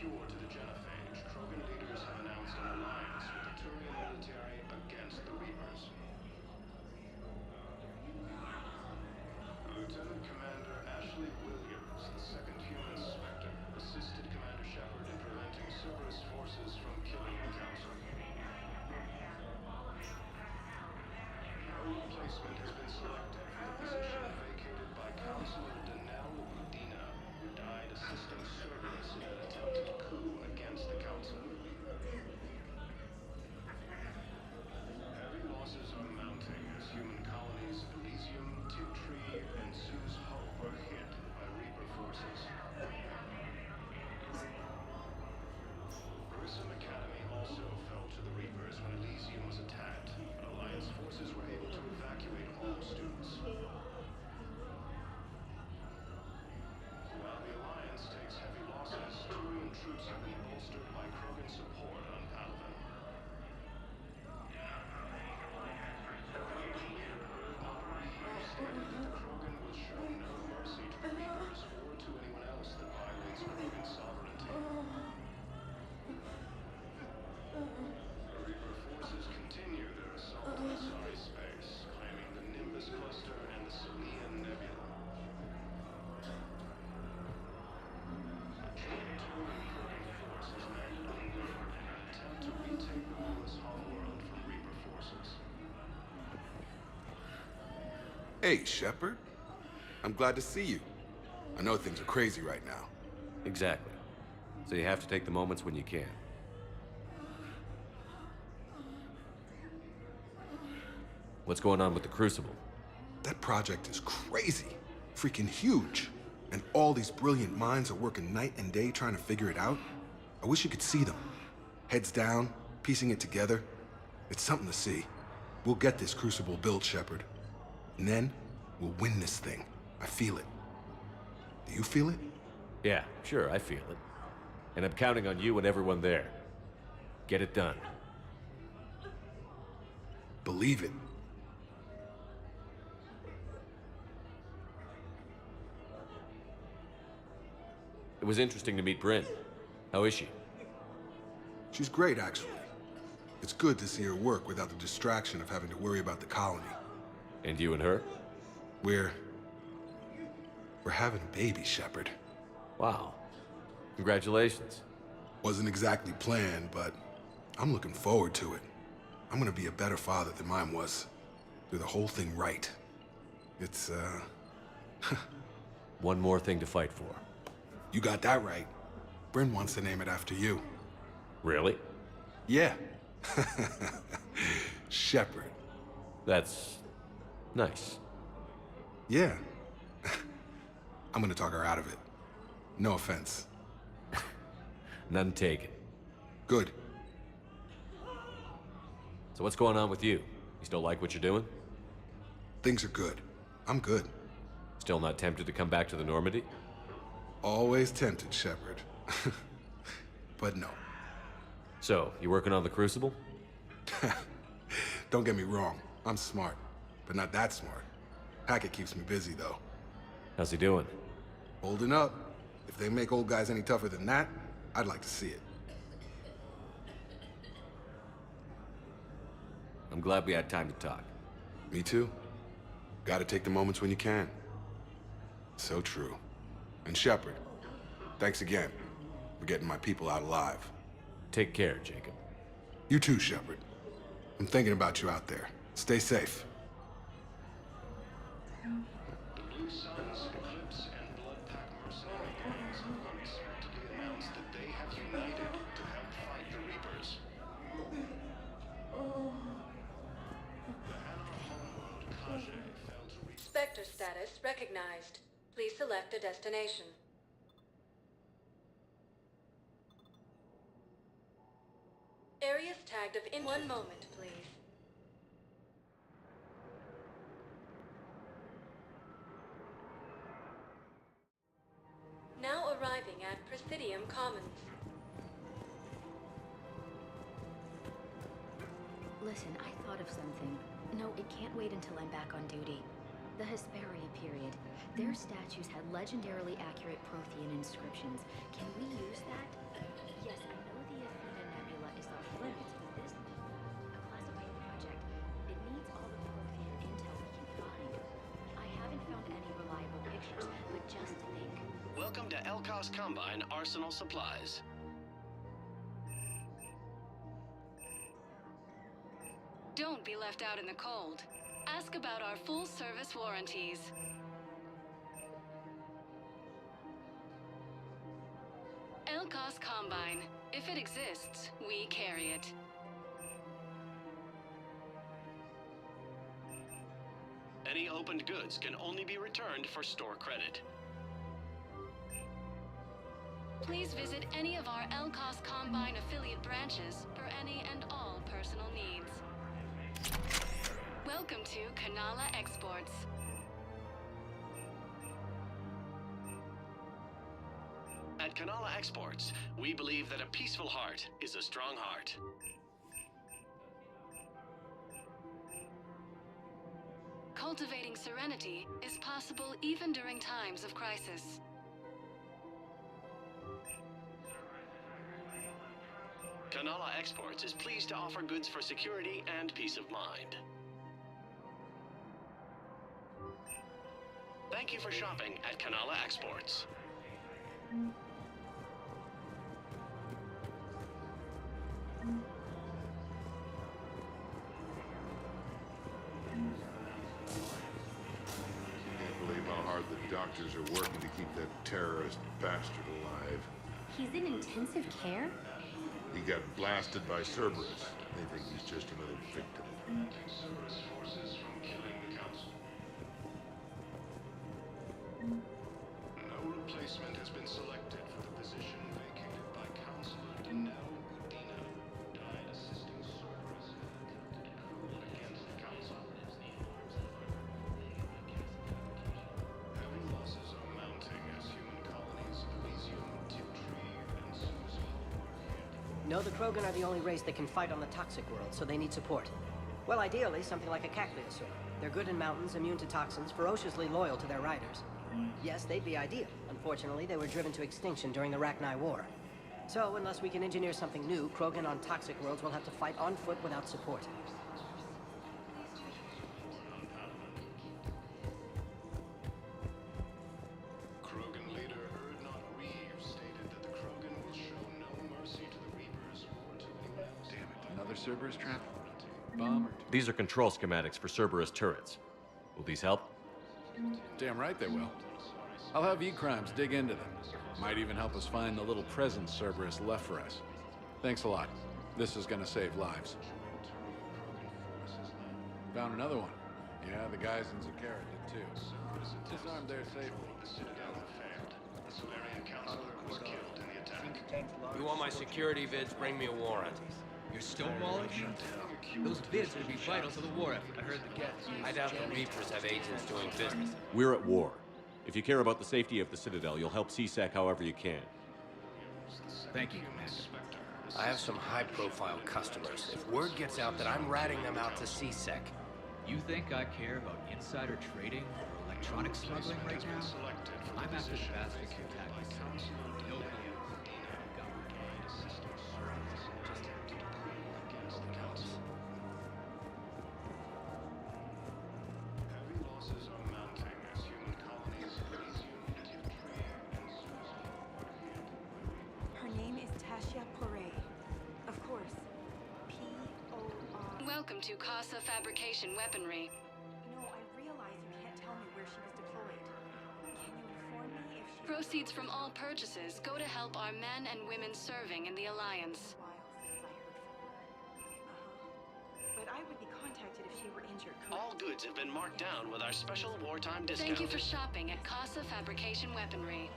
cure to the genophage, Krogan leaders have announced an alliance with the Turian military against the Reapers. Lieutenant Commander Ashley Williams, the second human Spectre, assisted Commander Shepard in preventing Cerberus forces from killing the Council. No replacement has been selected for the position vacated by Councilor Danelle Udina, who died assisting Cerberus in an attempted coup against the Council. Heavy losses are mounting as human colonies Elysium, Tiptree, and Sue's Hope are hit by Reaper forces. Grissom Academy also fell to the Reapers when Elysium was attacked, but Alliance forces were able to evacuate all students. While the Alliance takes heavy losses, Turian troops have been bolstered by Krogan support on Palvin. Stated that the Krogan will show no mercy to the Reapers or to anyone else that violates Krogan sovereignty. The Reaper forces continue their assault on Sari space, claiming the Nimbus cluster and the Selean Nebula. A joint Turian force has landed on Lord in an attempt to retake the Lewis homeworld from Reaper forces. Hey, Shepard. I'm glad to see you. I know things are crazy right now. Exactly. So you have to take the moments when you can. What's going on with the Crucible? That project is crazy. Freaking huge. And all these brilliant minds are working night and day trying to figure it out. I wish you could see them. Heads down, piecing it together. It's something to see. We'll get this Crucible built, Shepard. And then, we'll win this thing. I feel it. Do you feel it? Yeah, sure, I feel it. And I'm counting on you and everyone there. Get it done. Believe it. It was interesting to meet Bryn. How is she? She's great, actually. It's good to see her work without the distraction of having to worry about the colony. And you and her? We're having a baby, Shepard. Wow. Congratulations. Wasn't exactly planned, but I'm looking forward to it. I'm gonna be a better father than mine was. Do the whole thing right. It's, One more thing to fight for. You got that right. Bryn wants to name it after you. Really? Yeah. Shepard. That's nice. Yeah. I'm gonna talk her out of it. No offense. None taken. Good. So what's going on with you? You still like what you're doing? Things are good. I'm good. Still not tempted to come back to the Normandy? Always tempted, Shepard. But no. So, you working on the Crucible? Don't get me wrong. I'm smart. But not that smart. Hackett keeps me busy, though. How's he doing? Holding up. If they make old guys any tougher than that, I'd like to see it. I'm glad we had time to talk. Me too. Gotta take the moments when you can. So true. And Shepard, thanks again for getting my people out alive. Take care, Jacob. You too, Shepard. I'm thinking about you out there. Stay safe. The Blue Suns, Eclipse, and Blood Pack mercenary gangs have unexpectedly announced that they have united to help fight the Reapers. The Hanar homeworld, Kage, fell to Reaper. Spectre status recognized. Please select a destination. Areas tagged of in 1 moment, please. Now arriving at Presidium Commons. Listen, I thought of something. No, it can't wait until I'm back on duty. The Hesperia period. Their statues had legendarily accurate Prothean inscriptions. Can we use that? Yes, I know the Athena Nebula is off limits, but this, a classified project, it needs all the Prothean intel we can find. I haven't found any reliable pictures, but just think. Welcome to Elkos Combine Arsenal Supplies. Don't be left out in the cold. Ask about our full-service warranties. Elkos Combine. If it exists, we carry it. Any opened goods can only be returned for store credit. Please visit any of our Elkos Combine affiliate branches for any and all personal needs. Welcome to Kanala Exports. At Kanala Exports, we believe that a peaceful heart is a strong heart. Cultivating serenity is possible even during times of crisis. Kanala Exports is pleased to offer goods for security and peace of mind. Thank you for shopping at Kanala Exports. Can't believe how hard the doctors are working to keep that terrorist bastard alive. He's in intensive care? He got blasted by Cerberus. They think he's just another victim. Cerberus forces from killing the council. No replacement has been selected for the position vacated by Councilor Dinell Udina, died assisting Cerberus in an attempted coup against the council. Heavy losses are mounting as human colonies of Elysium, Tiptree, and Susan. No, the Krogan are the only race that can fight on the toxic world, so they need support. Well, ideally, something like a Cacliosaur. They're good in mountains, immune to toxins, ferociously loyal to their riders. Yes, they'd be ideal. Unfortunately, they were driven to extinction during the Rachni War. So, unless we can engineer something new, Krogan on toxic worlds will have to fight on foot without support. Krogan leader Erdnot Reeves stated that the Krogan will show no mercy to the Reapers or to anyone else. Damn it, another Cerberus trap? Bomb or two? These are control schematics for Cerberus turrets. Will these help? Damn right they will. I'll have E-Crimes dig into them. Might even help us find the little presents Cerberus left for us. Thanks a lot. This is gonna save lives. Found another one. Yeah, the guys in Zakara did too. Disarmed there safely. The Citadel had failed. The Solarian Councilor was killed in the attack. You want my security vids? Bring me a warrant. You're stonewalling? Those vids would be vital to the war effort. I heard the guests. I doubt the Reapers have agents doing business. We're at war. If you care about the safety of the Citadel, you'll help CSEC however you can. Thank you, Commander. I have some high-profile customers. If word gets out that I'm ratting them out to CSEC, You think I care about insider trading or electronic smuggling right now? I'm after the bastards who attacked the city. No clue. Heavy losses are mounting as human colonies of Elysium, Tiptree, and Susan. Her name is Tasha Poray. Of course. P-O-R... Welcome to Casa Fabrication Weaponry. No, I realize you can't tell me where she was deployed. Can you inform me if she... Proceeds from all purchases go to help our men and women serving in the Alliance. While since I heard from her. But I would be contacted if she were injured, correct? All goods have been marked down with our special wartime discount. Thank you for shopping at Casa Fabrication Weaponry.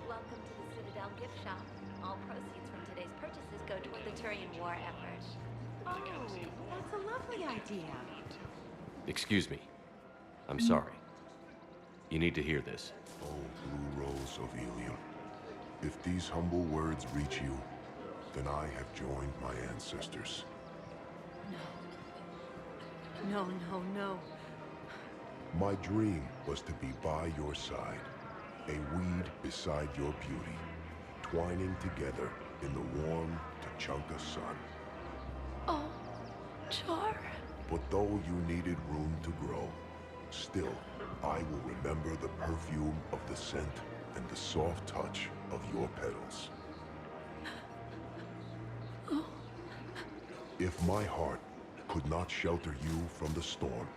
Welcome to the Citadel gift shop. All proceeds from today's purchases go toward the Turian war effort. Oh, that's a lovely idea. Excuse me. I'm sorry. You need to hear this. Oh, Blue Rose of Ilium. If these humble words reach you, then I have joined my ancestors. No, no, no. My dream was to be by your side, a weed beside your beauty, twining together in the warm Tachanka sun. Oh, Char. But though you needed room to grow, still, I will remember the perfume of the scent and the soft touch of your petals. Oh. If my heart could not shelter you from the storm,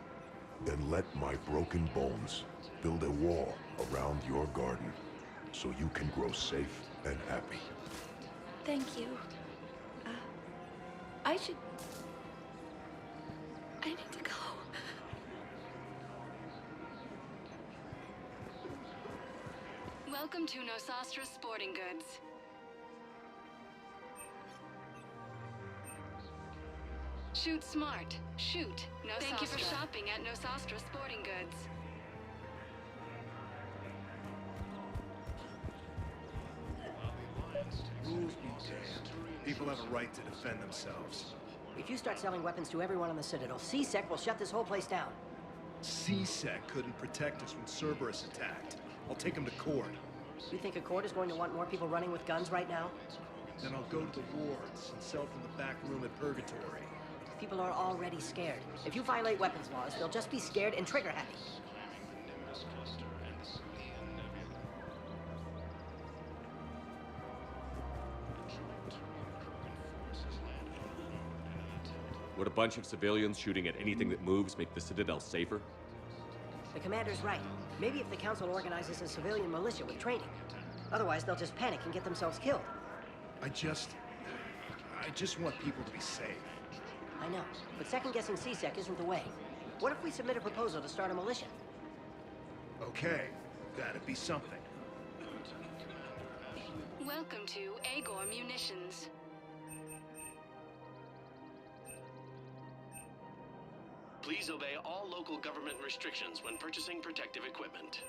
then let my broken bones build a wall around your garden so you can grow safe and happy. Thank you. I need to go. Welcome to Nosastra Sporting Goods. Shoot smart. Shoot. Nosastra. Thank you for shopping at Nosastra Sporting Goods. Rules be damned. People have a right to defend themselves. If you start selling weapons to everyone on the Citadel, CSEC will shut this whole place down. CSEC couldn't protect us when Cerberus attacked. I'll take them to court. You think a court is going to want more people running with guns right now? Then I'll go to the wards and sell from the back room at Purgatory. People are already scared. If you violate weapons laws, they'll just be scared and trigger happy. Would a bunch of civilians shooting at anything that moves make the Citadel safer? The commander's right. Maybe if the council organizes a civilian militia with training. Otherwise, they'll just panic and get themselves killed. I just want people to be safe. I know, but second-guessing CSEC isn't the way. What if we submit a proposal to start a militia? Okay, that'd be something. Welcome to Agor Munitions. Please obey all local government restrictions when purchasing protective equipment.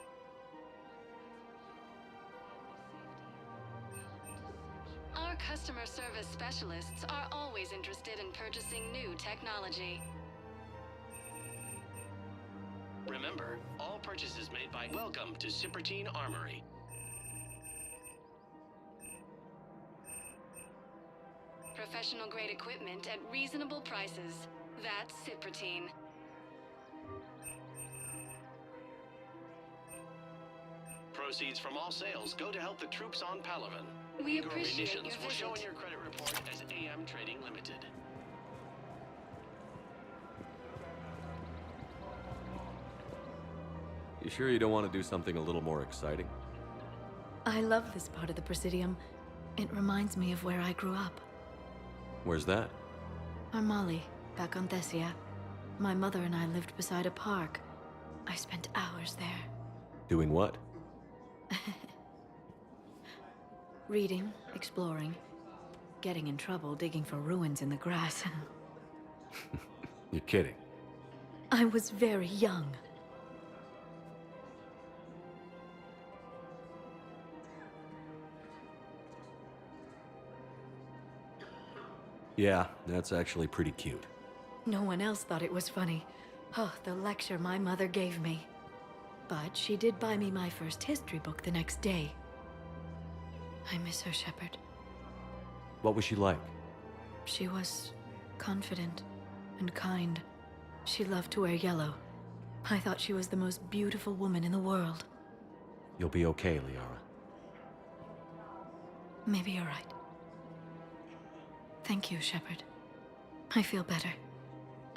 Our customer service specialists are always interested in purchasing new technology. Remember, all purchases made by Welcome to Cypertine Armory. Professional grade equipment at reasonable prices. That's Cypertine. Proceeds from all sales go to help the troops on Palaven. We Agor appreciate your Munitions will show in visit. your credit report as AM Trading Limited. You sure you don't want to do something a little more exciting? I love this part of the Presidium. It reminds me of where I grew up. Where's that? Armali, back on Thessia. My mother and I lived beside a park. I spent hours there. Doing what? Reading, exploring, getting in trouble digging for ruins in the grass. You're kidding. I was very young. Yeah, that's actually pretty cute. No one else thought it was funny. Oh, the lecture my mother gave me. But she did buy me my first history book the next day. I miss her, Shepard. What was she like? She was confident and kind. She loved to wear yellow. I thought she was the most beautiful woman in the world. You'll be okay, Liara. Maybe you're right. Thank you, Shepard. I feel better.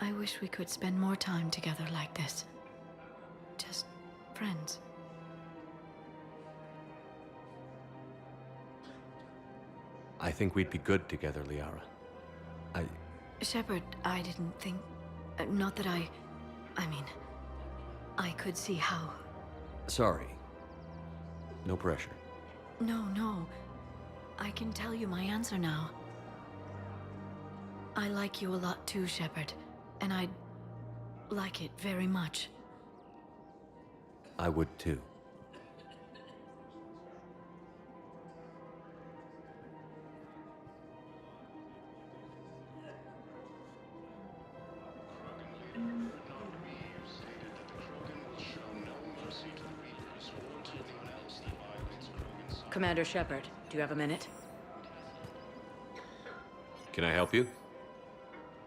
I wish we could spend more time together like this. Just friends. I think we'd be good together, Liara. Shepard, I didn't think... not that I mean... I could see how... Sorry. No pressure. No. I can tell you my answer now. I like you a lot too, Shepard. And I'd like it very much. I would too. Commander Shepard, do you have a minute? Can I help you?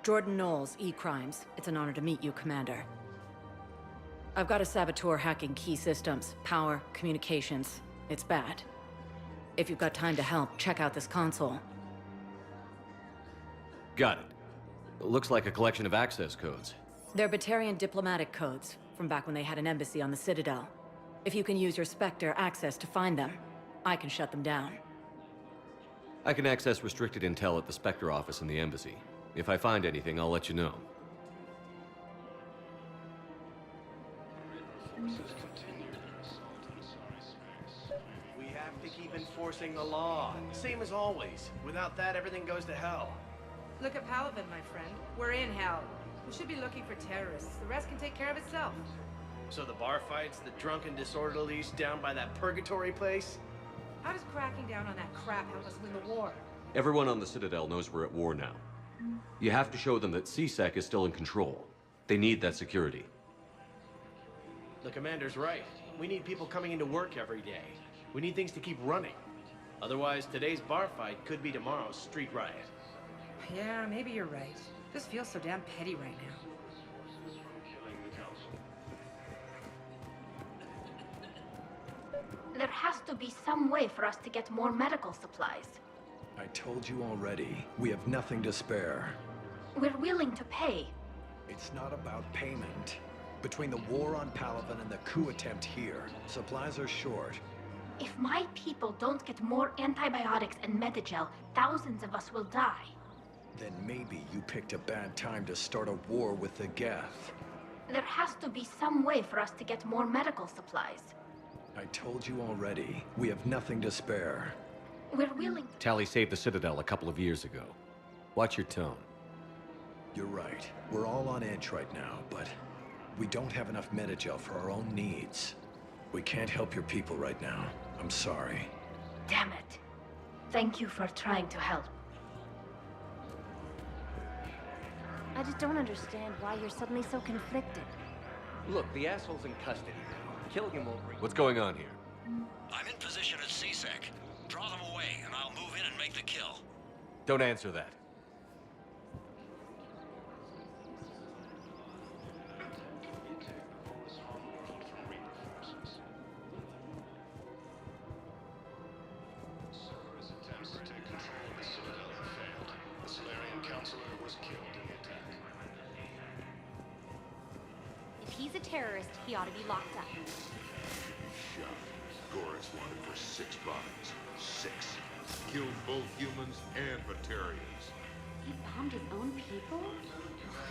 Jordan Knowles, E-Crimes. It's an honor to meet you, Commander. I've got a saboteur hacking key systems, power, communications. It's bad. If you've got time to help, check out this console. Got it. Looks like a collection of access codes. They're Batarian diplomatic codes, from back when they had an embassy on the Citadel. If you can use your Spectre access to find them, I can shut them down. I can access restricted intel at the Spectre office in the embassy. If I find anything, I'll let you know. We have to keep enforcing the law, same as always. Without that, everything goes to hell. Look at Paladin, my friend. We're in hell. We should be looking for terrorists. The rest can take care of itself. So the bar fights, the drunken disorderlies down by that purgatory place? How does cracking down on that crap help us win the war? Everyone on the Citadel knows we're at war now. You have to show them that CSEC is still in control. They need that security. The commander's right. We need people coming into work every day. We need things to keep running. Otherwise, today's bar fight could be tomorrow's street riot. Yeah, maybe you're right. This feels so damn petty right now. There has to be some way for us to get more medical supplies. I told you already, we have nothing to spare. We're willing to pay. It's not about payment. Between the war on Palaven and the coup attempt here, supplies are short. If my people don't get more antibiotics and Medigel, thousands of us will die. Then maybe you picked a bad time to start a war with the Geth. There has to be some way for us to get more medical supplies. I told you already, we have nothing to spare. We're willing to... Tally saved the Citadel a couple of years ago. Watch your tone. You're right. We're all on edge right now, but we don't have enough Medigel for our own needs. We can't help your people right now. I'm sorry. Damn it. Thank you for trying to help. I just don't understand why you're suddenly so conflicted. Look, the asshole's in custody now. Killing him won't bring... What's going on here? I'm in position at CSEC. Draw them away, and I'll move in and make the kill. Don't answer that. Cerberus' attempts to take control of the Citadel have failed. The Solarian counselor was killed in the attack. If he's a terrorist, he ought to be locked up. Shot. Gore's wanted for 6 bombings. 6. Killed both humans and Batarians. He bombed his own people?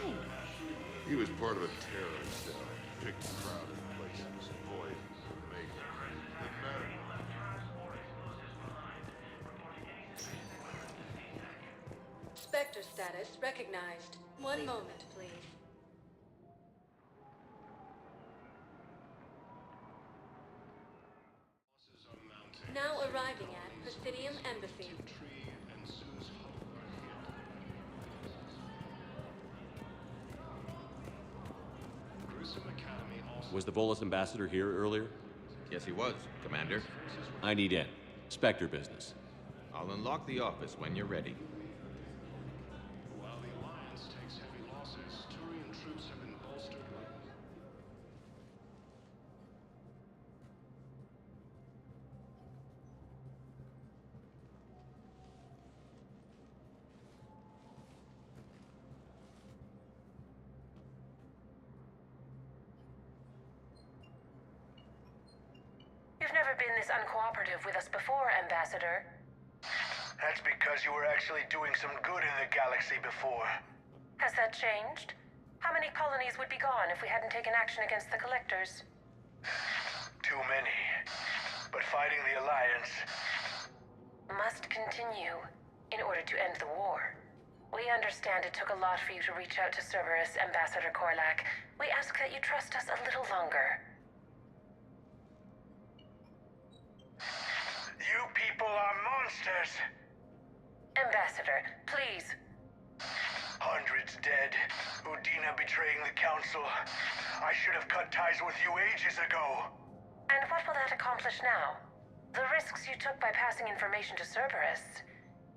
Why? He was part of a terrorist cell. Picked crowded places. Avoid Omega. Didn't matter. Spectre status recognized. One moment, please. Now arriving at Presidium Embassy. Was the Volus ambassador here earlier? Yes, he was, Commander. I need in. Spectre business. I'll unlock the office when you're ready. While the Alliance takes heavy losses, Turian troops have been bolstered. You've never been this uncooperative with us before, Ambassador. That's because you were actually doing some good in the galaxy before. Has that changed? How many colonies would be gone if we hadn't taken action against the Collectors? Too many. But fighting the Alliance... must continue in order to end the war. We understand it took a lot for you to reach out to Cerberus, Ambassador Korlak. We ask that you trust us a little longer. You people are monsters! Ambassador, please. Hundreds dead. Udina betraying the Council. I should have cut ties with you ages ago. And what will that accomplish now? The risks you took by passing information to Cerberus,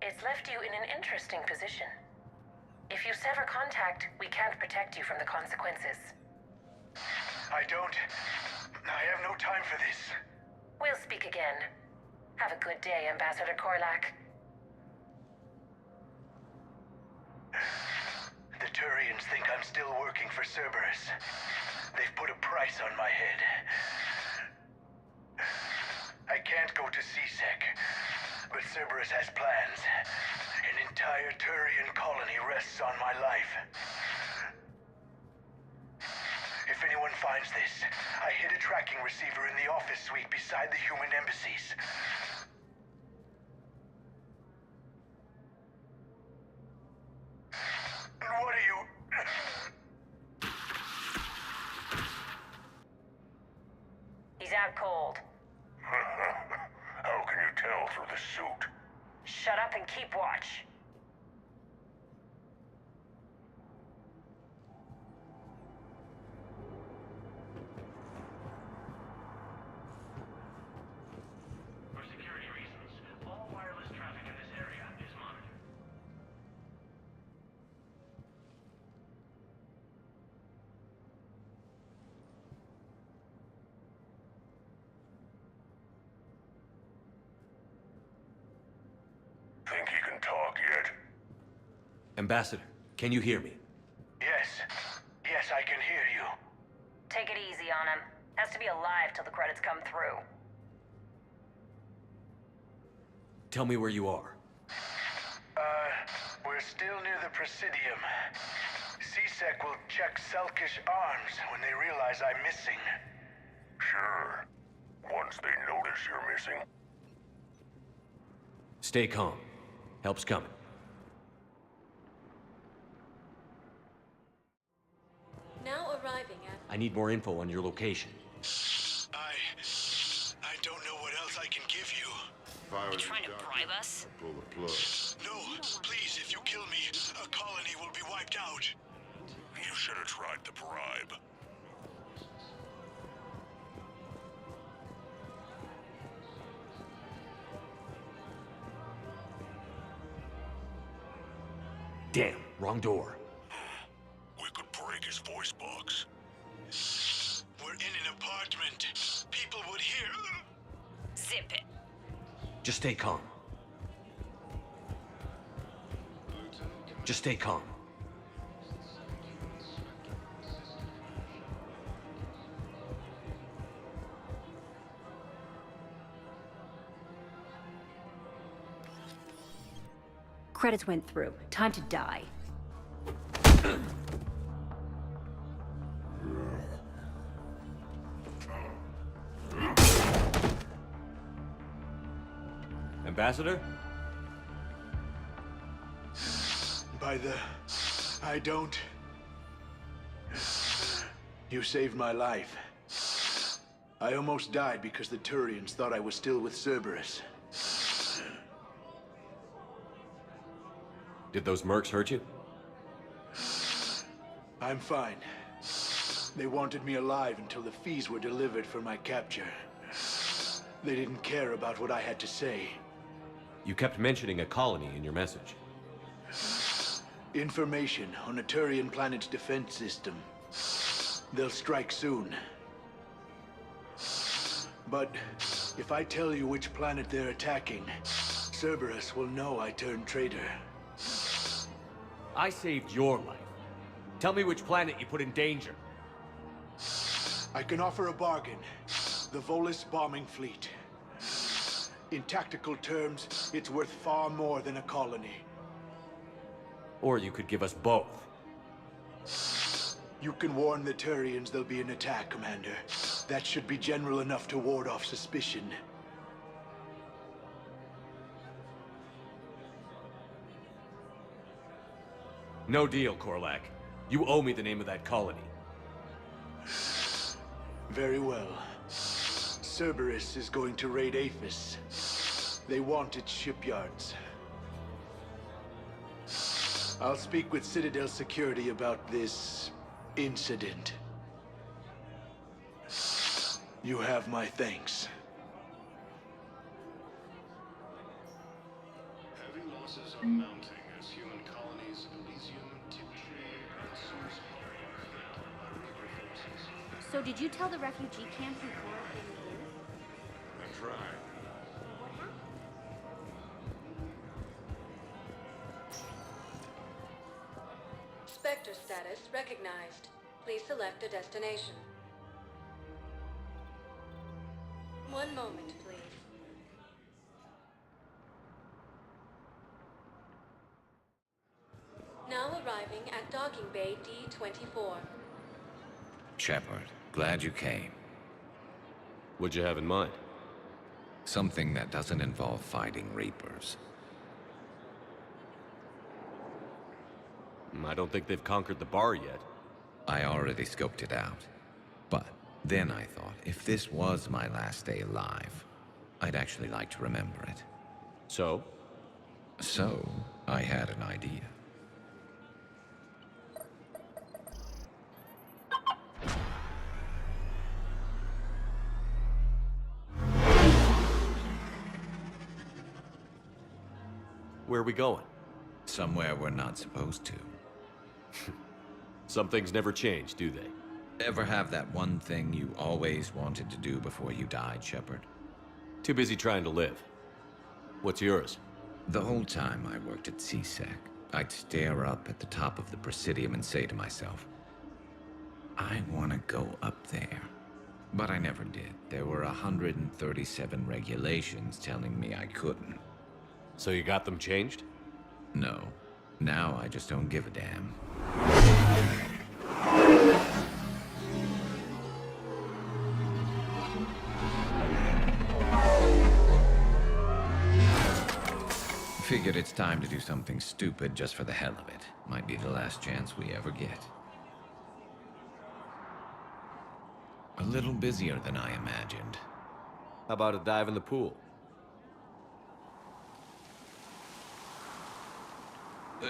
it's left you in an interesting position. If you sever contact, we can't protect you from the consequences. I have no time for this. We'll speak again. Have a good day, Ambassador Korlak. The Turians think I'm still working for Cerberus. They've put a price on my head. I can't go to CSEC, but Cerberus has plans. An entire Turian colony rests on my life. If anyone finds this, I hid a tracking receiver in the office suite beside the human embassies. What are you... He's out cold. How can you tell through the suit? Shut up and keep watch. For security reasons, all wireless traffic in this area is monitored. Think he can talk yet? Ambassador, can you hear me? Yes. Yes, I can hear you. Take it easy on him. Has to be alive till the credits come through. Tell me where you are. We're still near the Presidium. CSEC will check Selkish arms when they realize I'm missing. Sure. Once they notice you're missing. Stay calm. Help's coming. Now arriving at... I need more info on your location. I don't know what else I can give you. You trying to bribe us? Pull the plug. No, please, if you kill me, a colony will be wiped out. You should have tried the bribe. Damn, wrong door. We could break his voice box. We're in an apartment. People would hear. Zip it. Just stay calm. Just stay calm. Credits went through. Time to die. Ambassador? By the... I don't... You saved my life. I almost died because the Turians thought I was still with Cerberus. Did those mercs hurt you? I'm fine. They wanted me alive until the fees were delivered for my capture. They didn't care about what I had to say. You kept mentioning a colony in your message. Information on a Turian planet's defense system. They'll strike soon. But if I tell you which planet they're attacking, Cerberus will know I turned traitor. I saved your life. Tell me which planet you put in danger. I can offer a bargain. The Volus bombing fleet. In tactical terms, it's worth far more than a colony. Or you could give us both. You can warn the Turians there'll be an attack, Commander. That should be general enough to ward off suspicion. No deal, Korlak. You owe me the name of that colony. Very well. Cerberus is going to raid Aphis. They want its shipyards. I'll speak with Citadel Security about this incident. You have my thanks. mounting as human colonies Elysium, Tiptree, and Sobirаю are hit by Reaper forces. So did you tell the refugee camp who Gorkin is? I tried. What happened? Spectre status recognized. Please select a destination. One moment, please. Now arriving at docking bay D24. Shepard, glad you came. What'd you have in mind? Something that doesn't involve fighting Reapers. I don't think they've conquered the bar yet. I already scoped it out. But then I thought, if this was my last day alive, I'd actually like to remember it. So? So, I had an idea. Where are we going? Somewhere we're not supposed to. Some things never change, do they? Ever have that one thing you always wanted to do before you died, Shepard? Too busy trying to live. What's yours? The whole time I worked at CSEC, I'd stare up at the top of the Presidium and say to myself, I want to go up there. But I never did. There were 137 regulations telling me I couldn't. So you got them changed? No. Now I just don't give a damn. Figured it's time to do something stupid just for the hell of it. Might be the last chance we ever get. A little busier than I imagined. How about a dive in the pool?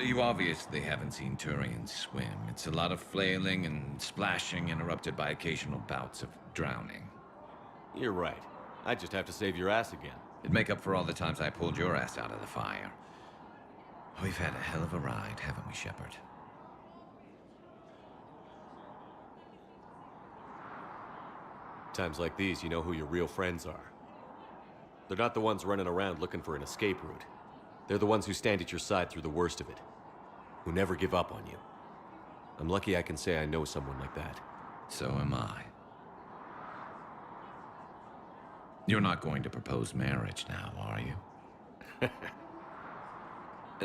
You obviously haven't seen Turians swim. It's a lot of flailing and splashing, interrupted by occasional bouts of drowning. You're right. I just have to save your ass again. It'd make up for all the times I pulled your ass out of the fire. We've had a hell of a ride, haven't we, Shepard? Times like these, you know who your real friends are. They're not the ones running around looking for an escape route. They're the ones who stand at your side through the worst of it. Who never give up on you. I'm lucky I can say I know someone like that. So am I. You're not going to propose marriage now, are you?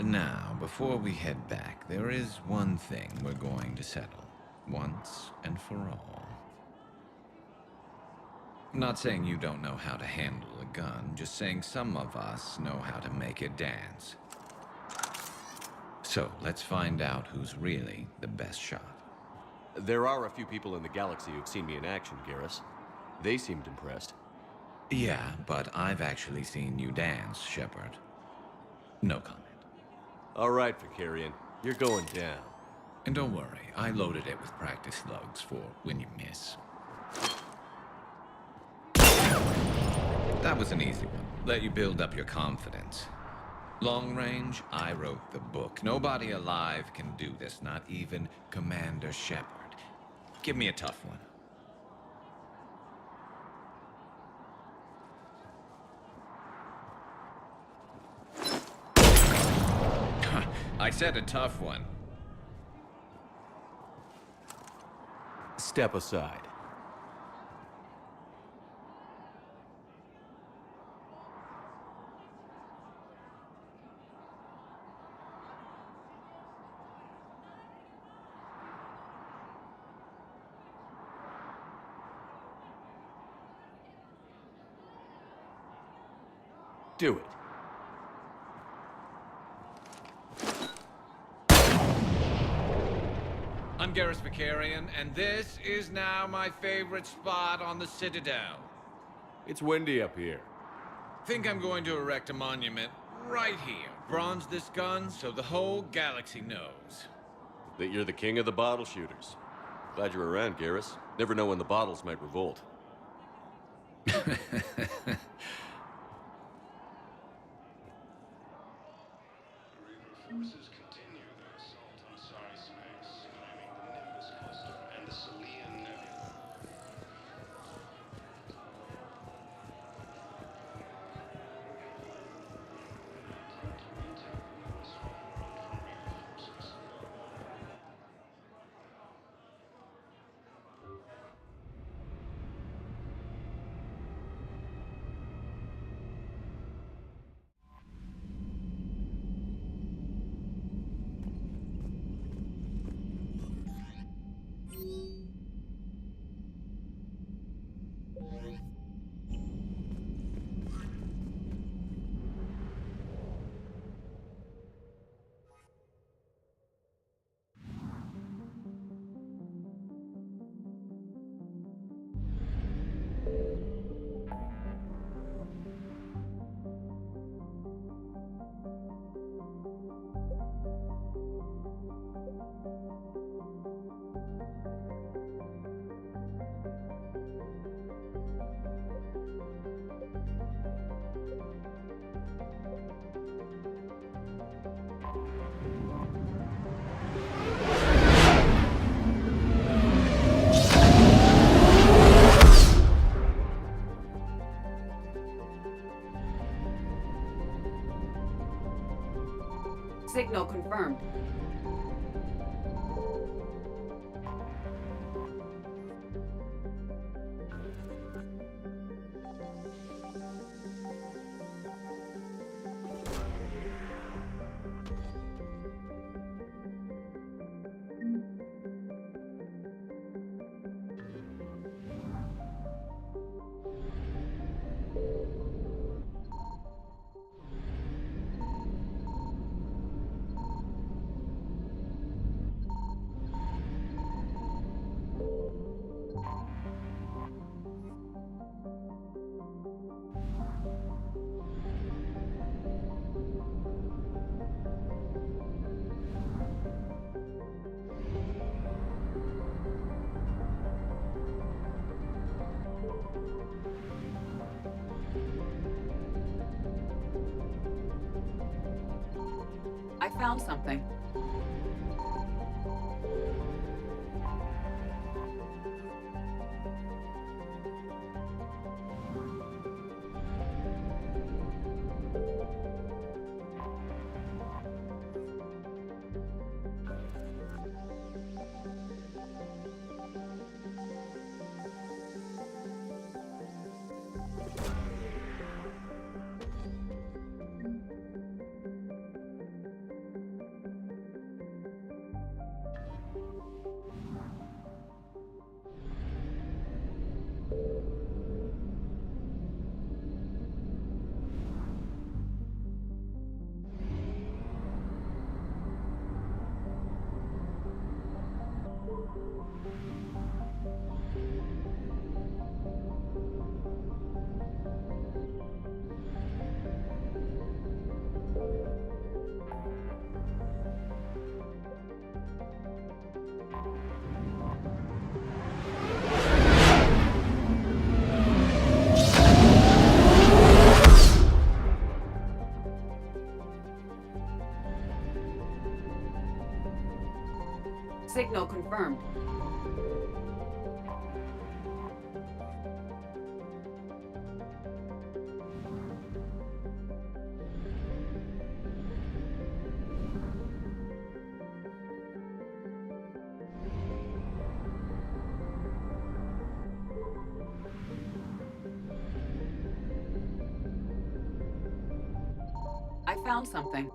Now, before we head back, there is one thing we're going to settle. Once and for all. I'm not saying you don't know how to handle a gun, just saying some of us know how to make it dance. So, let's find out who's really the best shot. There are a few people in the galaxy who've seen me in action, Garrus. They seemed impressed. Yeah, but I've actually seen you dance, Shepard. No comment. All right, Vicarian. You're going down. And don't worry, I loaded it with practice slugs for when you miss. That was an easy one. Let you build up your confidence. Long range, I wrote the book. Nobody alive can do this, not even Commander Shepard. Give me a tough one. I said a tough one. Step aside. Do it. I'm Garrus Vicarian, and this is now my favorite spot on the Citadel. It's windy up here. Think I'm going to erect a monument right here. Bronze this gun so the whole galaxy knows. That you're the king of the bottle shooters. Glad you're around, Garrus. Never know when the bottles might revolt. Signal confirmed. I found something. Signal confirmed. I found something.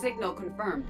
Signal confirmed.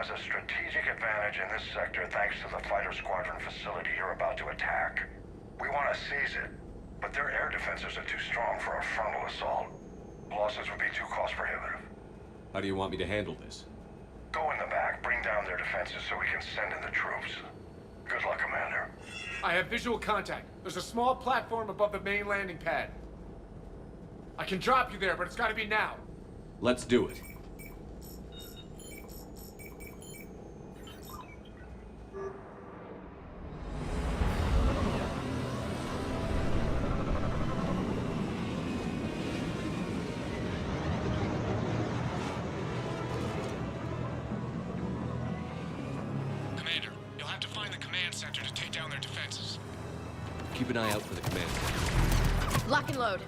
has a strategic advantage in this sector thanks to the fighter squadron facility you're about to attack. We want to seize it, but their air defenses are too strong for a frontal assault. Losses would be too cost prohibitive. How do you want me to handle this? Go in the back, bring down their defenses so we can send in the troops. Good luck, Commander. I have visual contact. There's a small platform above the main landing pad. I can drop you there, but it's gotta be now. Let's do it. Commander, you'll have to find the command center to take down their defenses. Keep an eye out for the command center. Lock and load.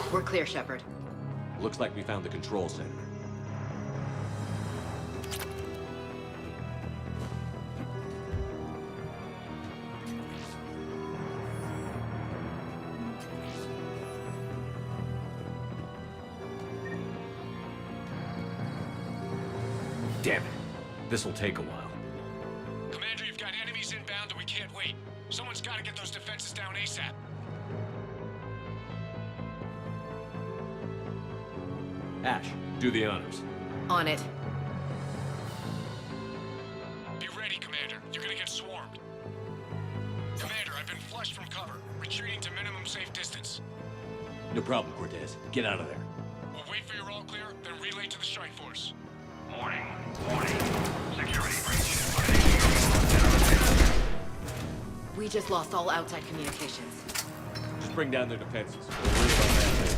We're clear, Shepard. Looks like we found the control center. Damn it. This'll take a while. Commander, you've got enemies inbound and we can't wait. Someone's gotta get those defenses down ASAP. Ash, do the honors. On it. Be ready, Commander. You're gonna get swarmed. Commander, I've been flushed from cover. Retreating to minimum safe distance. No problem, Cortez. Get out of there. We'll wait for your all clear, then relay to the strike force. Warning. Security breach. We just lost all outside communications. Just bring down their defenses. We'll worry about that later.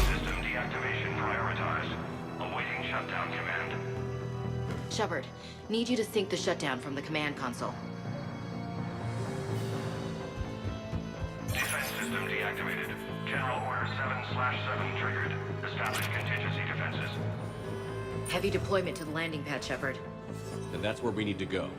System deactivation prioritized. Awaiting shutdown command. Shepard, need you to sync the shutdown from the command console. Defense system deactivated. General Order 7/7 triggered. Establish contingency defenses. Heavy deployment to the landing pad, Shepard. And that's where we need to go.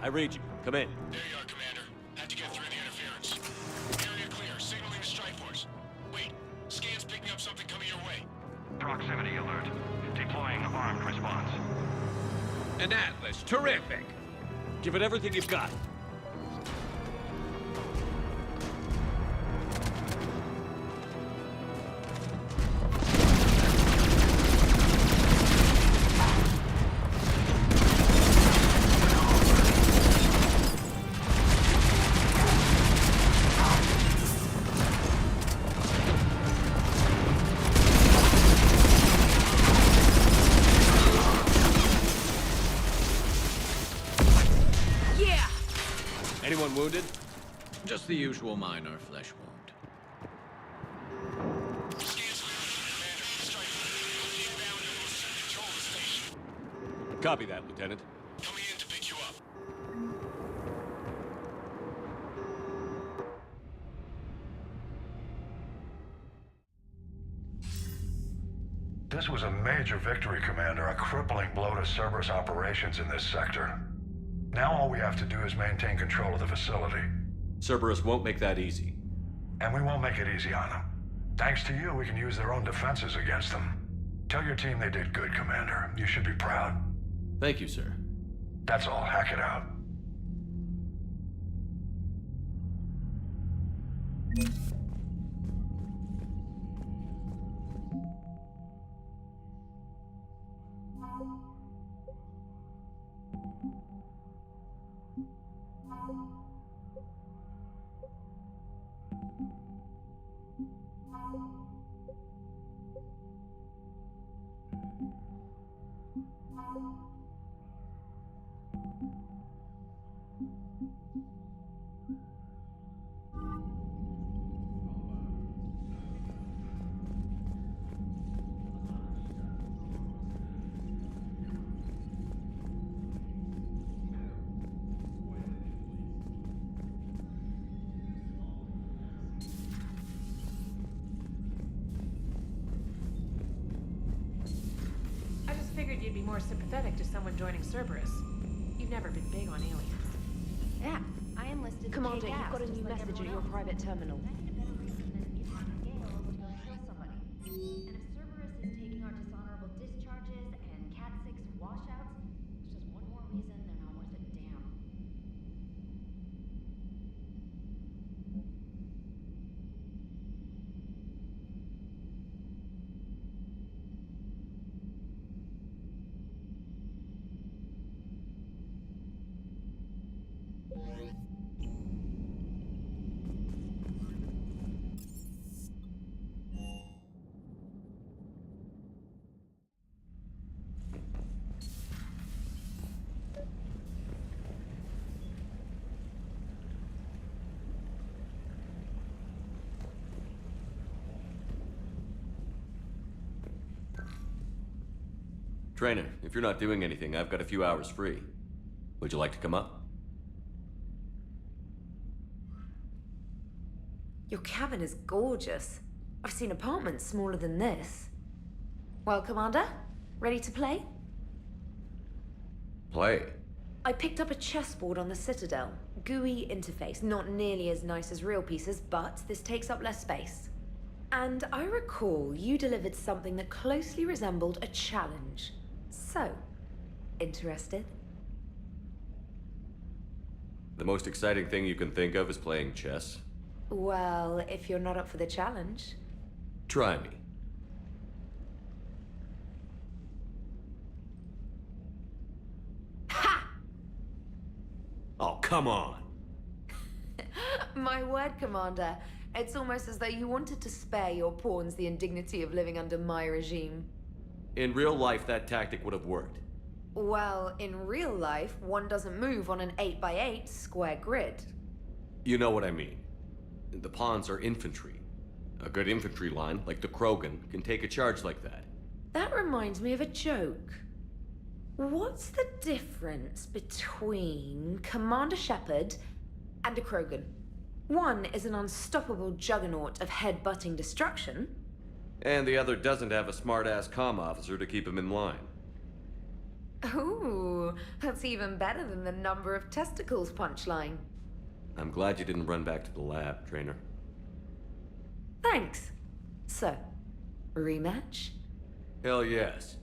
read you. Come in. There you are, Commander. Had to get through the interference. Area clear. Signaling to strike force. Wait. Scan's picking up something coming your way. Proximity alert. Deploying armed response. An atlas. Terrific. Give it everything you've got. Anyone wounded? Just the usual minor flesh wound. Copy that, Lieutenant. Coming in to pick you up. This was a major victory, Commander. A crippling blow to Cerberus operations in this sector. Now all we have to do is maintain control of the facility. Cerberus won't make that easy. And we won't make it easy on them. Thanks to you, we can use their own defenses against them. Tell your team they did good, Commander. You should be proud. Thank you, sir. That's all. Hack it out. Figured you'd be more sympathetic to someone joining Cerberus. You've never been big on aliens. Yeah, I enlisted. Commander, you've got a new message at your private terminal. Trainer, if you're not doing anything, I've got a few hours free. Would you like to come up? Your cabin is gorgeous. I've seen apartments smaller than this. Well, Commander, ready to play? Play? I picked up a chessboard on the Citadel. GUI interface, not nearly as nice as real pieces, but this takes up less space. And I recall you delivered something that closely resembled a challenge. So, interested? The most exciting thing you can think of is playing chess? Well, if you're not up for the challenge. Try me. Ha! Oh, come on! My word, Commander. It's almost as though you wanted to spare your pawns the indignity of living under my regime. In real life, that tactic would have worked. Well, in real life, one doesn't move on an 8x8 square grid. You know what I mean. The pawns are infantry. A good infantry line, like the Krogan, can take a charge like that. That reminds me of a joke. What's the difference between Commander Shepard and a Krogan? One is an unstoppable juggernaut of head-butting destruction. And the other doesn't have a smart-ass comm officer to keep him in line. Ooh, that's even better than the number of testicles punchline. I'm glad you didn't run back to the lab, trainer. Thanks. So, rematch? Hell yes.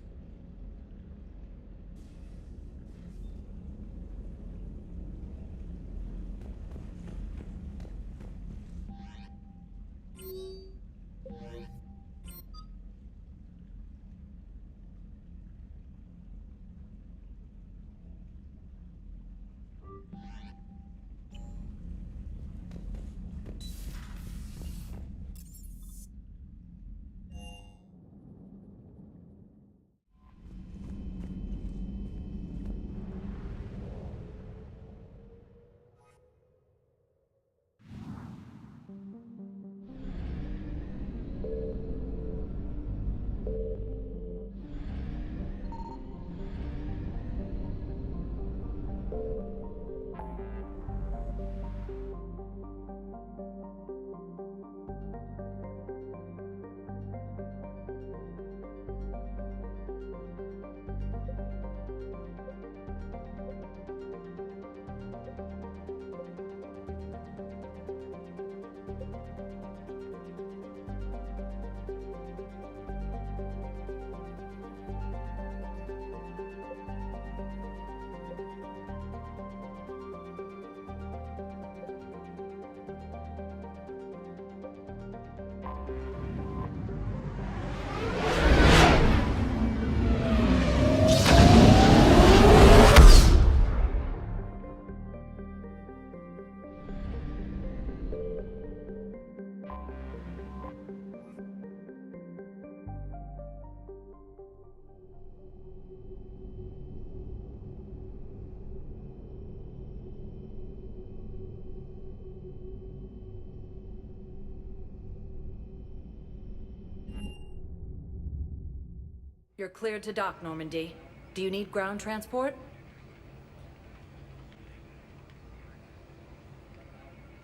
You're cleared to dock, Normandy. Do you need ground transport?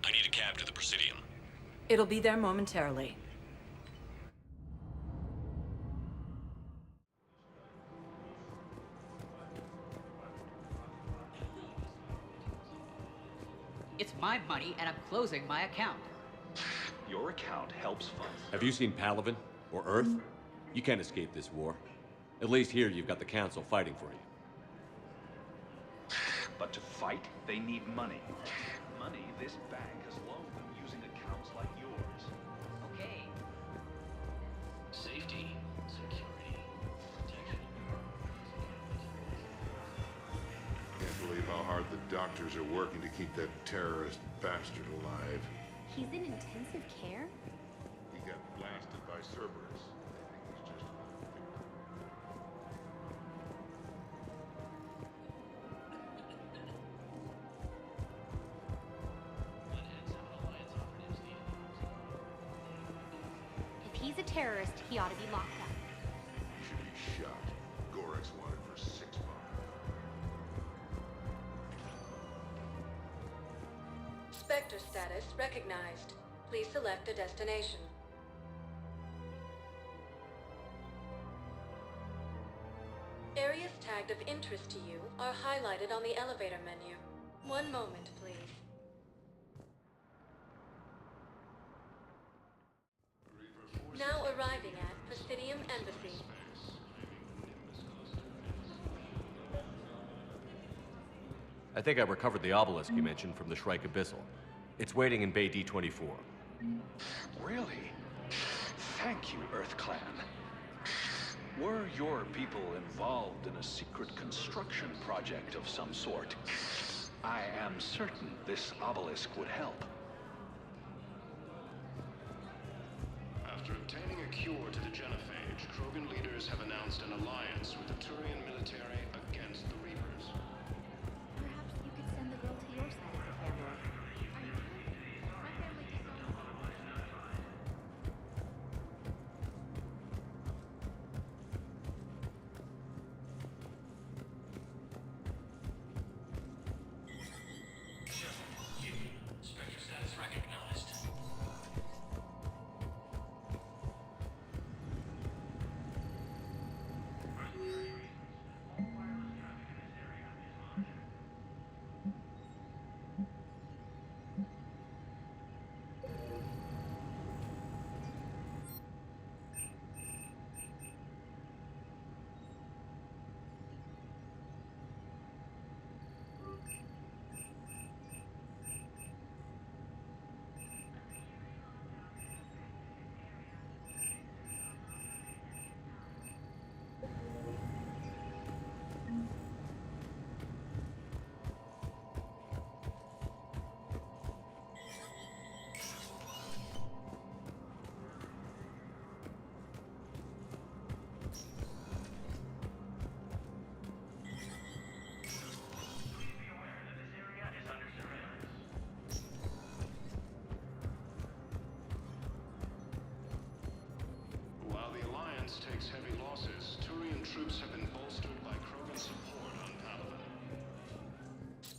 I need a cab to the Presidium. It'll be there momentarily. It's my money, and I'm closing my account. Your account helps fund. Have you seen Palaven or Earth? You can't escape this war. At least here you've got the Council fighting for you. But to fight, they need money. Money this bank has loaned them using accounts like yours. Okay. Safety, security, protection. Can't believe how hard the doctors are working to keep that terrorist bastard alive. He's in intensive care? He got blasted by Cerberus. If he's a terrorist, he ought to be locked up. He should be shot. Gorex wanted for 6 months. Spectre status recognized. Please select a destination. Areas tagged of interest to you are highlighted on the elevator menu. One moment, please. Now arriving at Presidium Embassy. I think I recovered the obelisk you mentioned from the Shrike Abyssal. It's waiting in Bay D-24. Really? Thank you, Earth Clan. Were your people involved in a secret construction project of some sort? I am certain this obelisk would help. After obtaining a cure to the genophage, Krogan leaders have announced an alliance with the Turian military against the Reapers. Perhaps you could send the girl to your side of the family. Are you sure? My family does not. Spectre status recognized.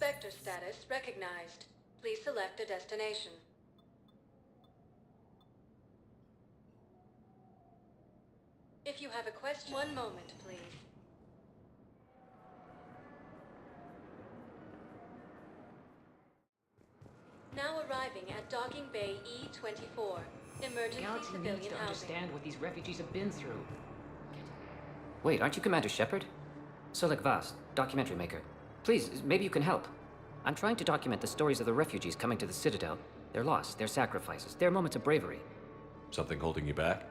Spectre status recognized. Please select a destination. If you have a question, one moment, please. Now arriving at Docking Bay E-24. Emergency Galaxy needs civilian to housing. understand what these refugees have been through. Wait, aren't you Commander Shepard? Solek Vast, documentary maker. Please, maybe you can help. I'm trying to document the stories of the refugees coming to the Citadel. Their loss, their sacrifices, their moments of bravery. Something holding you back?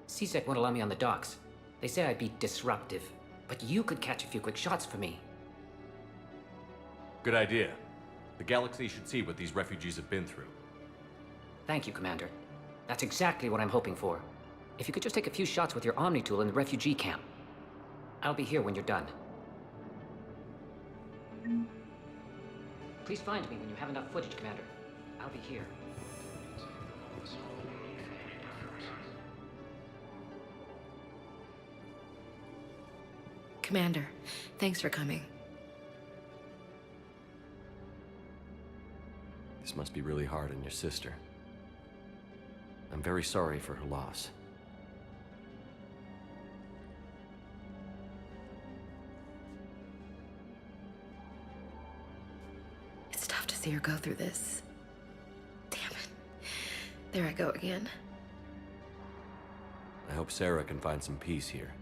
CSEC won't allow me on the docks. They say I'd be disruptive. But you could catch a few quick shots for me. Good idea. The galaxy should see what these refugees have been through. Thank you, Commander. That's exactly what I'm hoping for. If you could just take a few shots with your Omni tool in the refugee camp. I'll be here when you're done. Please find me when you have enough footage, Commander. I'll be here. Commander, thanks for coming. This must be really hard on your sister. I'm very sorry for her loss. It's tough to see her go through this. Damn it. There I go again. I hope Sarah can find some peace here.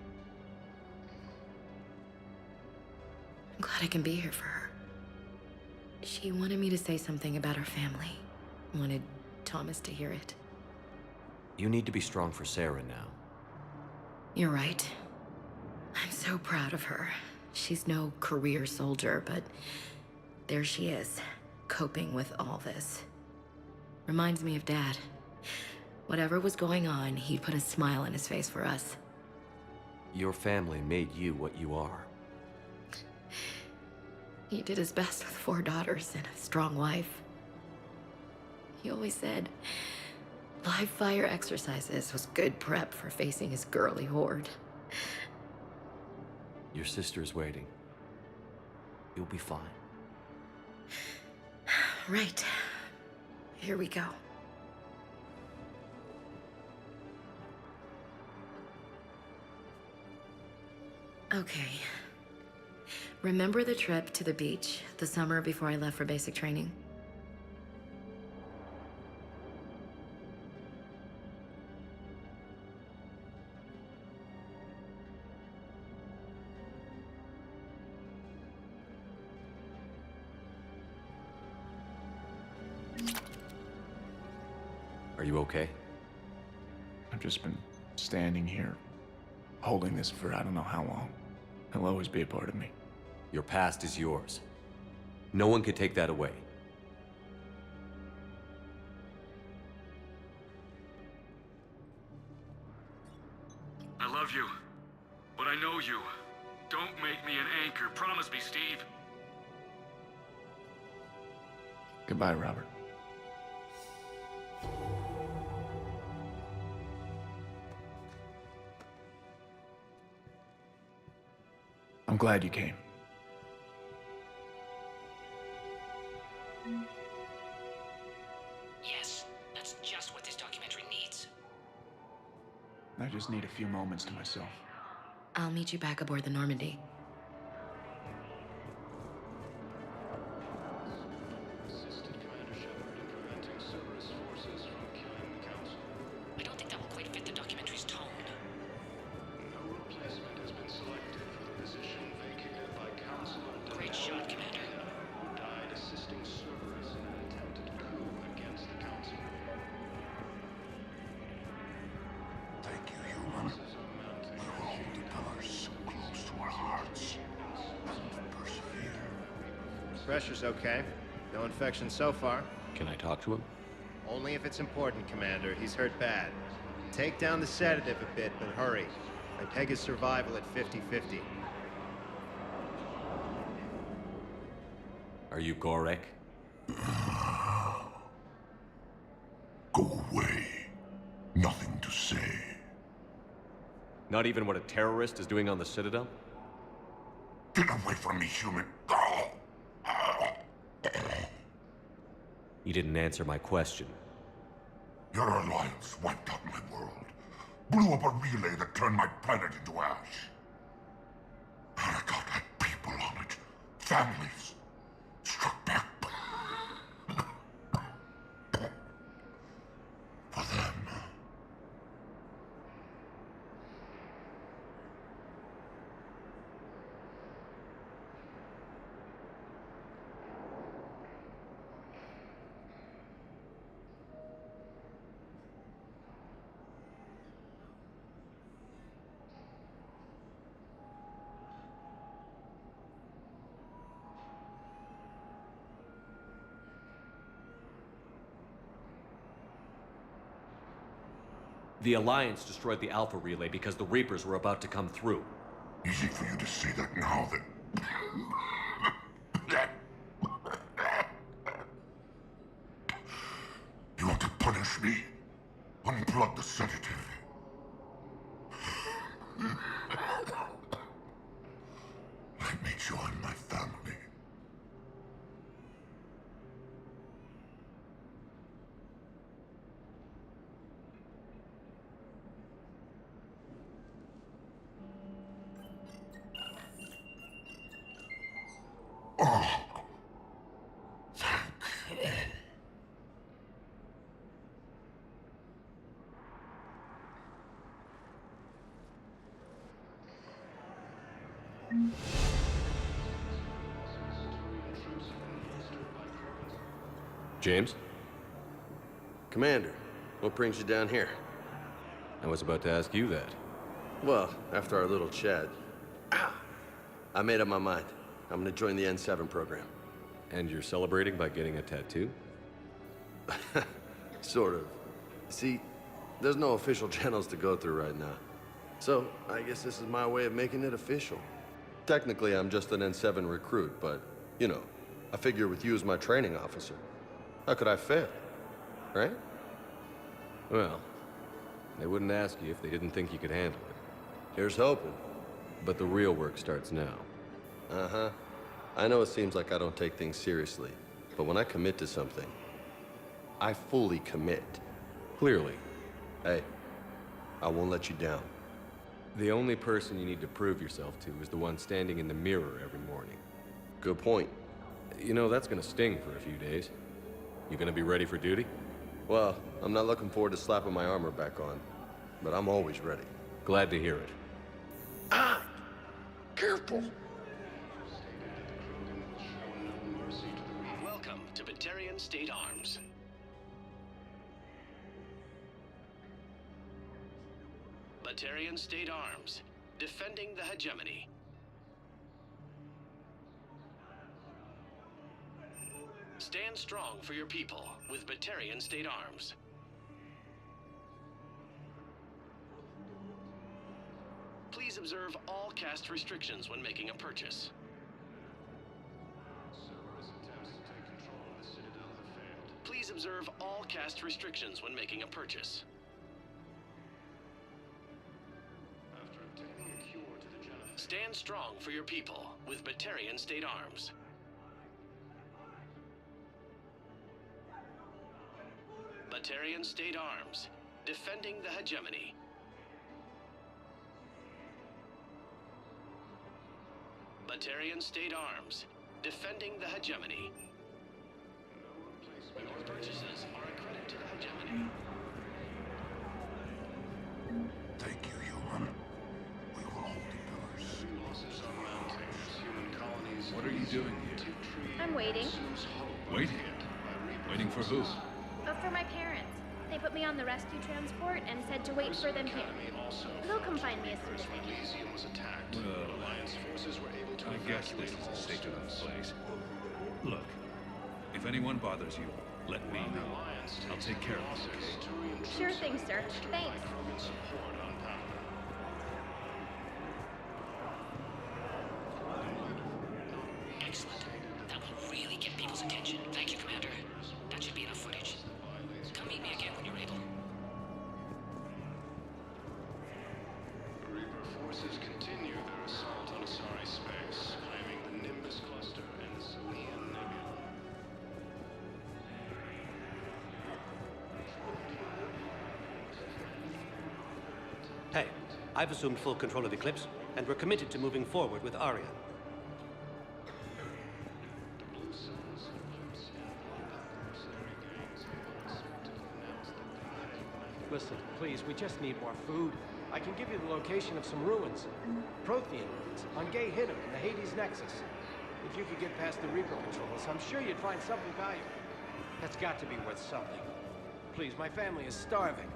I'm glad I can be here for her. She wanted me to say something about her family. Wanted Thomas to hear it. You need to be strong for Sarah now. You're right. I'm so proud of her. She's no career soldier, but there she is, coping with all this. Reminds me of Dad. Whatever was going on, he'd put a smile on his face for us. Your family made you what you are. He did his best with 4 daughters and a strong wife. He always said live fire exercises was good prep for facing his girly horde. Your sister's waiting. You'll be fine. Right. Here we go. Okay. Remember the trip to the beach the summer before I left for basic training? Are you okay? I've just been standing here, holding this for I don't know how long. It'll always be a part of me. Your past is yours. No one can take that away. I love you, but I know you. Don't make me an anchor. Promise me, Steve. Goodbye, Robert. I'm glad you came. Yes, that's just what this documentary needs. I just need a few moments to myself. I'll meet you back aboard the Normandy. Assisted Commander Shepard in preventing Cerberus forces from killing the Council. I don't think that will quite fit the documentary's tone. No replacement has been selected for the position vacated by Counselor Great shot, Commander. who died assisting Cerberus in an attempted coup against the Council. Thank you, human. We hold the pillars close to our hearts. Persevere. Pressure's okay. No infection so far. Can I talk to him? Only if it's important, Commander. He's hurt bad. Take down the sedative a bit, but hurry. I peg his survival at 50-50. Are you Gorek? Go away. Nothing to say. Not even what a terrorist is doing on the Citadel? Get away from me, human. You didn't answer my question. Your alliance wiped out my world, blew up a relay that turned my planet into ash. Paragon had people on it, families, struck back. For them. The Alliance destroyed the Alpha Relay because the Reapers were about to come through. Easy for you to say that now that... You want to punish me? Unplug the sedative. Let me join my family. James? Commander, what brings you down here? I was about to ask you that. Well, after our little chat, I made up my mind. I'm gonna join the N7 program. And you're celebrating by getting a tattoo? Sort of. See, there's no official channels to go through right now. So, I guess this is my way of making it official. Technically, I'm just an N7 recruit, but, you know, I figure with you as my training officer, how could I fail? Right? Well, they wouldn't ask you if they didn't think you could handle it. Here's hoping. But the real work starts now. Uh-huh. I know it seems like I don't take things seriously, but when I commit to something, I fully commit. Clearly. Hey, I won't let you down. The only person you need to prove yourself to is the one standing in the mirror every morning. Good point. You know, that's gonna sting for a few days. You gonna be ready for duty? Well, I'm not looking forward to slapping my armor back on, but I'm always ready. Glad to hear it. Ah! Careful! Welcome to Batarian State Arms. Batarian State Arms, defending the hegemony. Stand strong for your people with Batarian State Arms. Please observe all caste restrictions when making a purchase. Please observe all caste restrictions when making a purchase. Stand strong for your people with Batarian State Arms. Batarian State Arms, defending the hegemony. Batarian State Arms, defending the hegemony. Your purchases are a credit to the hegemony. Thank you, human. We will hold the pillars. Losses are mounting as human colonies. What are you doing here? I'm waiting. Waiting? Waiting for who? For my parents. They put me on the rescue transport and said to wait for them here. They'll come find me as soon as they can. Well, I guess this is a sacred place. Look, if anyone bothers you, let me know. I'll take care of it, okay? Sure thing, sir. Thanks. Excellent. That will really get people's attention. Thank you, Commander. That should be enough footage. Come meet me again when you're able. Reaper forces continue their assault on Asari space, claiming the Nimbus cluster and the Salian Nebula. I've assumed full control of the Eclipse, and we're committed to moving forward with Aria. Listen, please, we just need more food. I can give you the location of some ruins. Prothean ruins, on Gay Hittim in the Hades Nexus. If you could get past the Reaper patrols, I'm sure you'd find something valuable. That's got to be worth something. Please, my family is starving.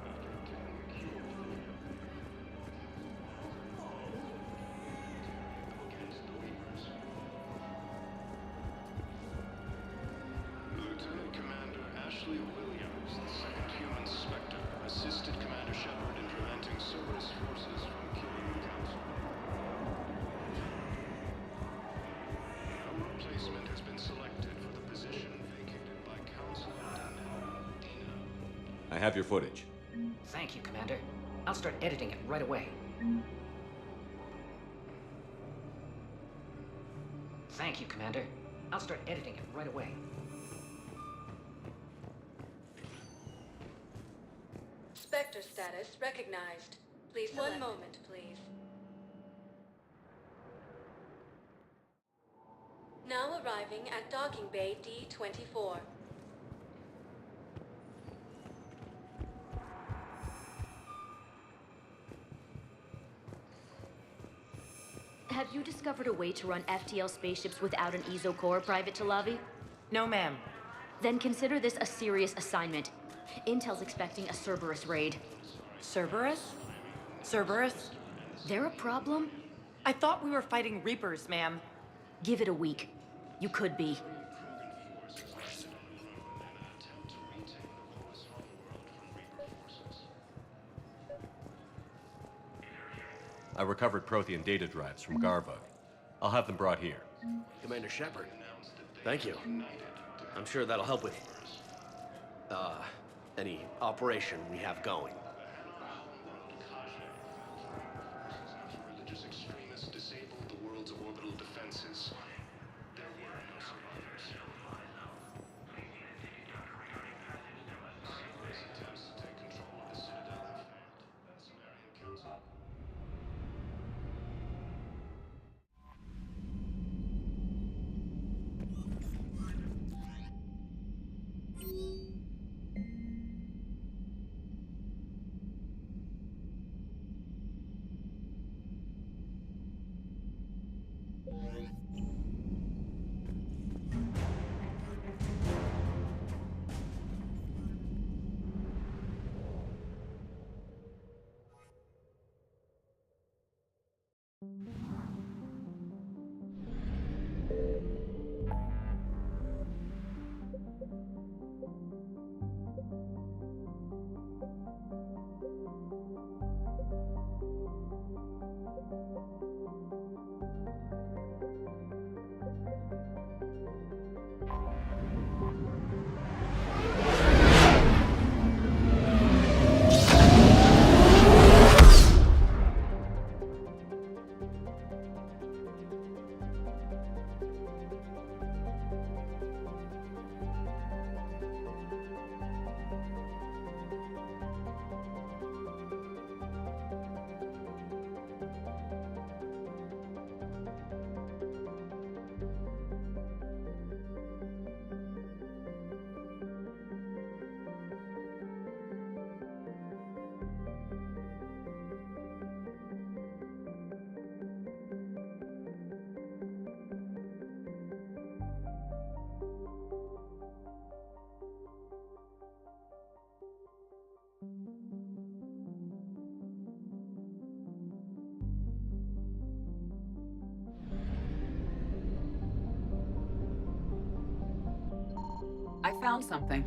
Lieutenant Commander Ashley Williams, the second human Spectre, assisted Commander Shepard in preventing Cerberus forces from killing the Council. A replacement has been selected for the position vacated by Council Dina. I have your footage. Thank you, Commander. I'll start editing it right away. Thank you, Commander. I'll start editing it right away. Spectre status recognized. Please, one moment, please. Now arriving at docking bay D-24. Have you discovered a way to run FTL spaceships without an ESO core, Private Talavi? No, ma'am. Then consider this a serious assignment. Intel's expecting a Cerberus raid. Cerberus? Cerberus? They're a problem? I thought we were fighting Reapers, ma'am. Give it a week. You could be. I recovered Prothean data drives from Garvug. I'll have them brought here. Commander Shepard, thank you. I'm sure that'll help with, any operation we have going. Religious extremists disabled the world's orbital defenses. There were no survivors. Cerberus attempts to take control of the Citadel have failed. The Sumerian Council. I found something.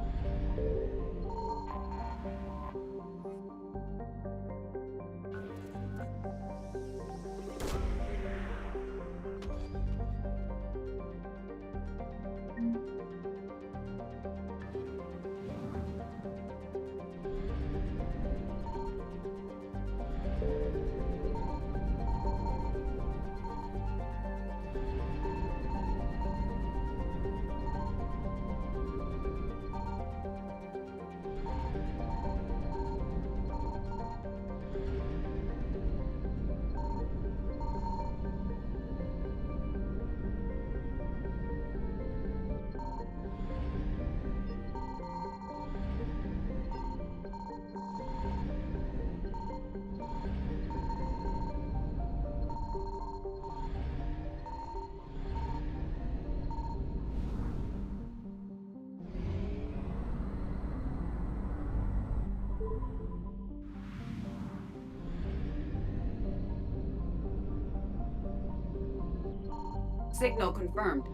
Signal confirmed.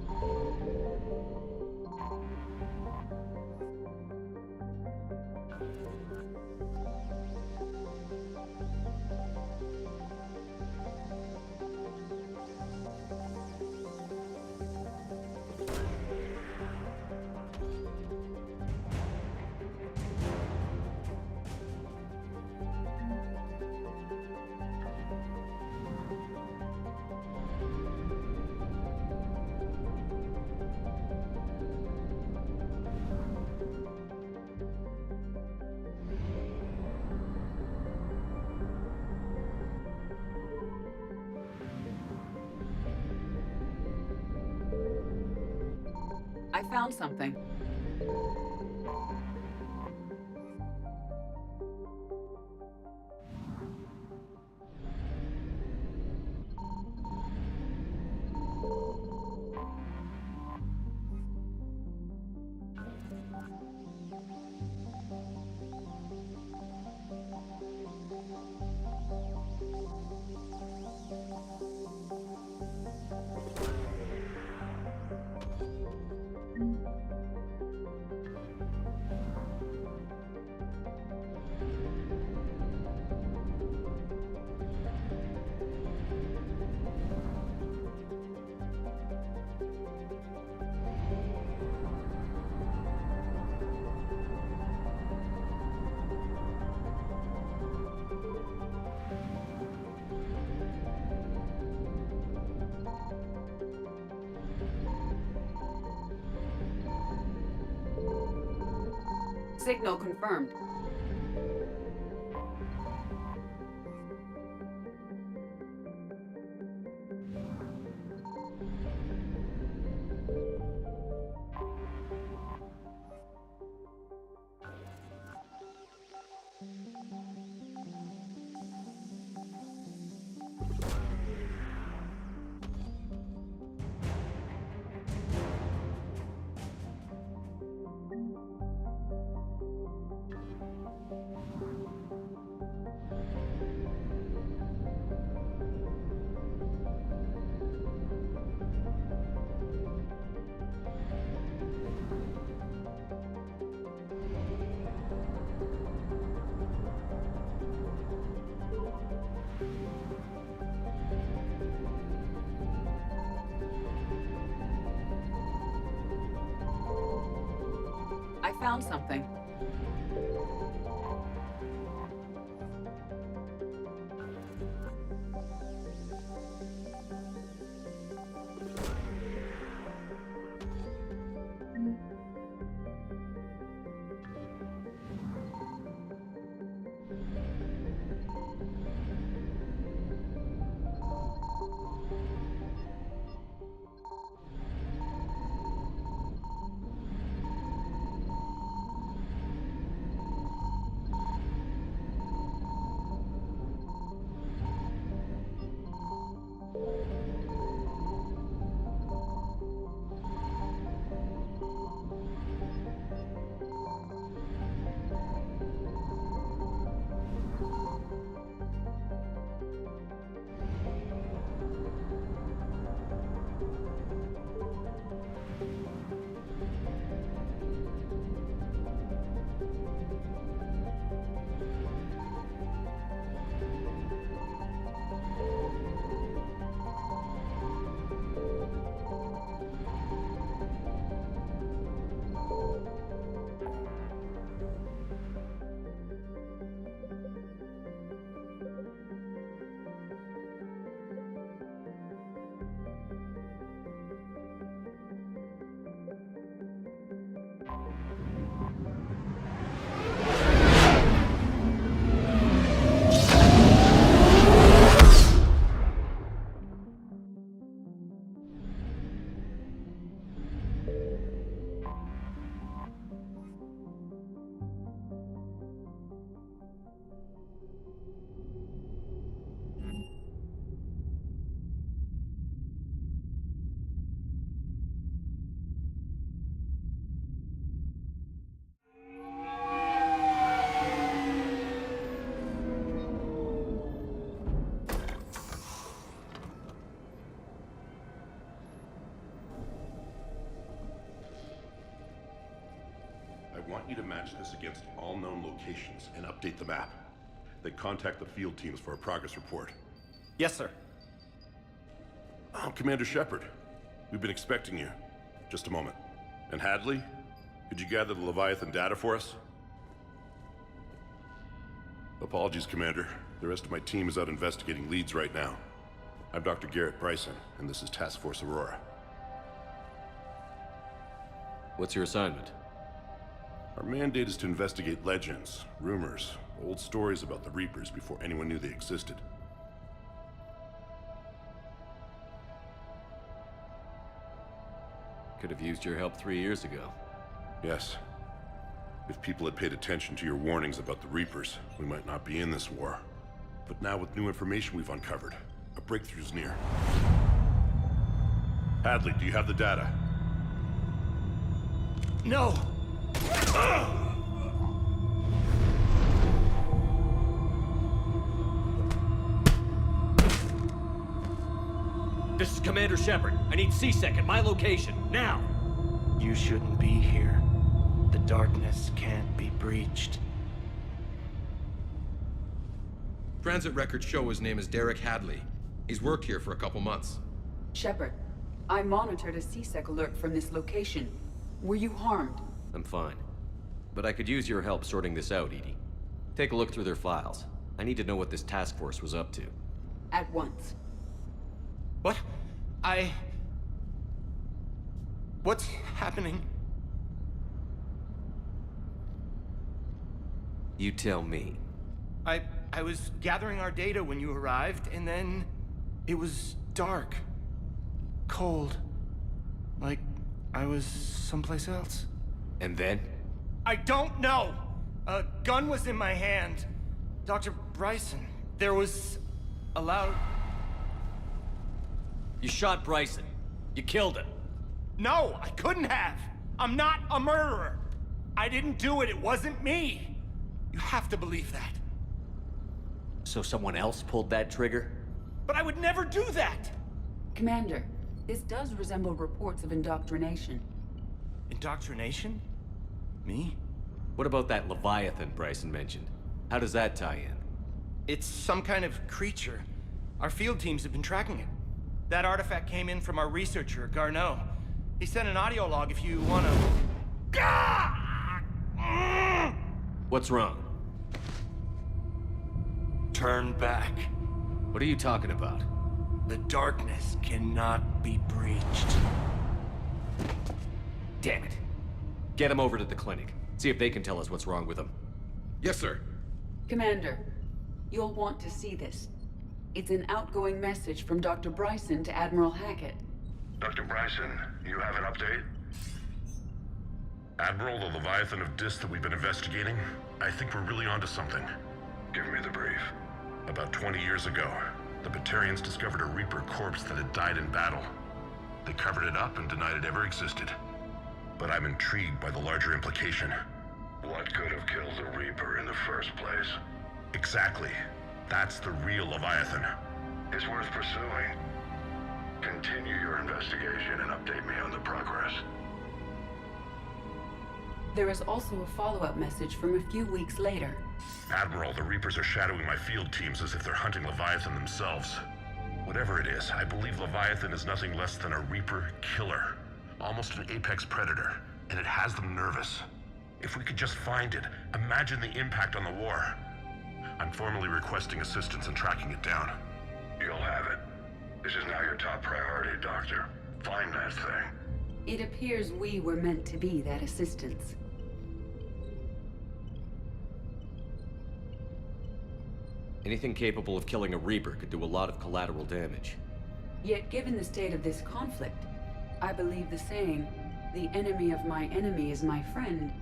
I found something. Signal confirmed. I found something. want you to match this against all known locations and update the map. Then contact the field teams for a progress report. Yes, sir. I'm Commander Shepard. We've been expecting you. Just a moment. And Hadley, could you gather the Leviathan data for us? Apologies, Commander. The rest of my team is out investigating leads right now. I'm Dr. Garrett Bryson, and this is Task Force Aurora. What's your assignment? Our mandate is to investigate legends, rumors, old stories about the Reapers before anyone knew they existed. Could have used your help 3 years ago. Yes. If people had paid attention to your warnings about the Reapers, we might not be in this war. But now with new information we've uncovered, a breakthrough's near. Hadley, do you have the data? No! This is Commander Shepard. I need CSEC at my location, now! You shouldn't be here. The darkness can't be breached. Transit records show his name is Derek Hadley. He's worked here for a couple months. Shepard, I monitored a CSEC alert from this location. Were you harmed? I'm fine. But I could use your help sorting this out, Edie. Take a look through their files. I need to know what this task force was up to. At once. What? What's happening? You tell me. I was gathering our data when you arrived, and then it was dark. Cold. Like I was someplace else. And then? I don't know! A gun was in my hand. Dr. Bryson, there was a loud... You shot Bryson. You killed him. No, I couldn't have. I'm not a murderer. I didn't do it. It wasn't me. You have to believe that. So someone else pulled that trigger? But I would never do that! Commander, this does resemble reports of indoctrination. Indoctrination? Me? What about that Leviathan Bryson mentioned? How does that tie in? It's some kind of creature. Our field teams have been tracking it. That artifact came in from our researcher, Garneau. He sent an audio log if you wanna... What's wrong? Turn back. What are you talking about? The darkness cannot be breached. Damn it. Get him over to the clinic. See if they can tell us what's wrong with him. Yes, sir. Commander, you'll want to see this. It's an outgoing message from Dr. Bryson to Admiral Hackett. Dr. Bryson, you have an update? Admiral, the Leviathan of Dis that we've been investigating, I think we're really onto something. Give me the brief. About 20 years ago, the Batarians discovered a Reaper corpse that had died in battle. They covered it up and denied it ever existed. But I'm intrigued by the larger implication. What could have killed the Reaper in the first place? Exactly. That's the real Leviathan. It's worth pursuing. Continue your investigation and update me on the progress. There is also a follow-up message from a few weeks later. Admiral, the Reapers are shadowing my field teams as if they're hunting Leviathan themselves. Whatever it is, I believe Leviathan is nothing less than a Reaper killer. Almost an apex predator, and it has them nervous. If we could just find it, imagine the impact on the war. I'm formally requesting assistance in tracking it down. You'll have it. This is now your top priority, Doctor. Find that thing. It appears we were meant to be that assistance. Anything capable of killing a Reaper could do a lot of collateral damage. Yet given the state of this conflict, I believe the saying, "The enemy of my enemy is my friend,"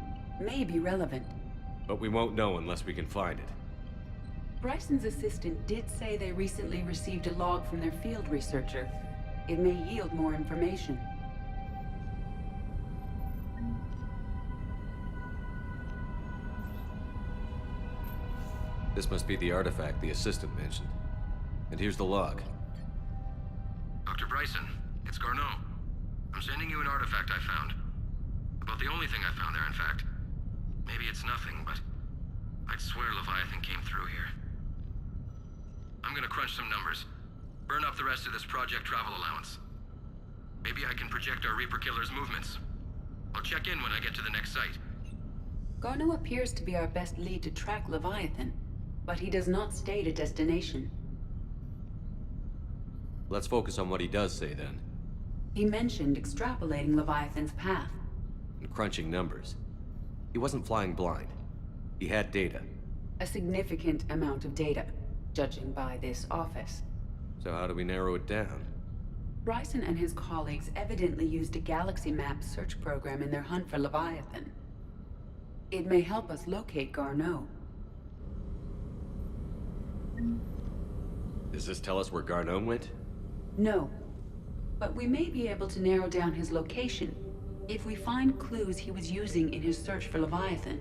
may be relevant. But we won't know unless we can find it. Bryson's assistant did say they recently received a log from their field researcher. It may yield more information. This must be the artifact the assistant mentioned. And here's the log. Dr. Bryson, it's Garneau. I'm sending you an artifact I found. About the only thing I found there, in fact. it's nothing, but I'd swear Leviathan came through here. I'm gonna crunch some numbers. Burn up the rest of this project travel allowance. Maybe I can project our Reaper Killer's movements. I'll check in when I get to the next site. Garneau appears to be our best lead to track Leviathan, but he does not state a destination. Let's focus on what he does say then. He mentioned extrapolating Leviathan's path. And crunching numbers. He wasn't flying blind. He had data. A significant amount of data, judging by this office. So how do we narrow it down? Bryson and his colleagues evidently used a galaxy map search program in their hunt for Leviathan. It may help us locate Garneau. Does this tell us where Garneau went? No. But we may be able to narrow down his location if we find clues he was using in his search for Leviathan.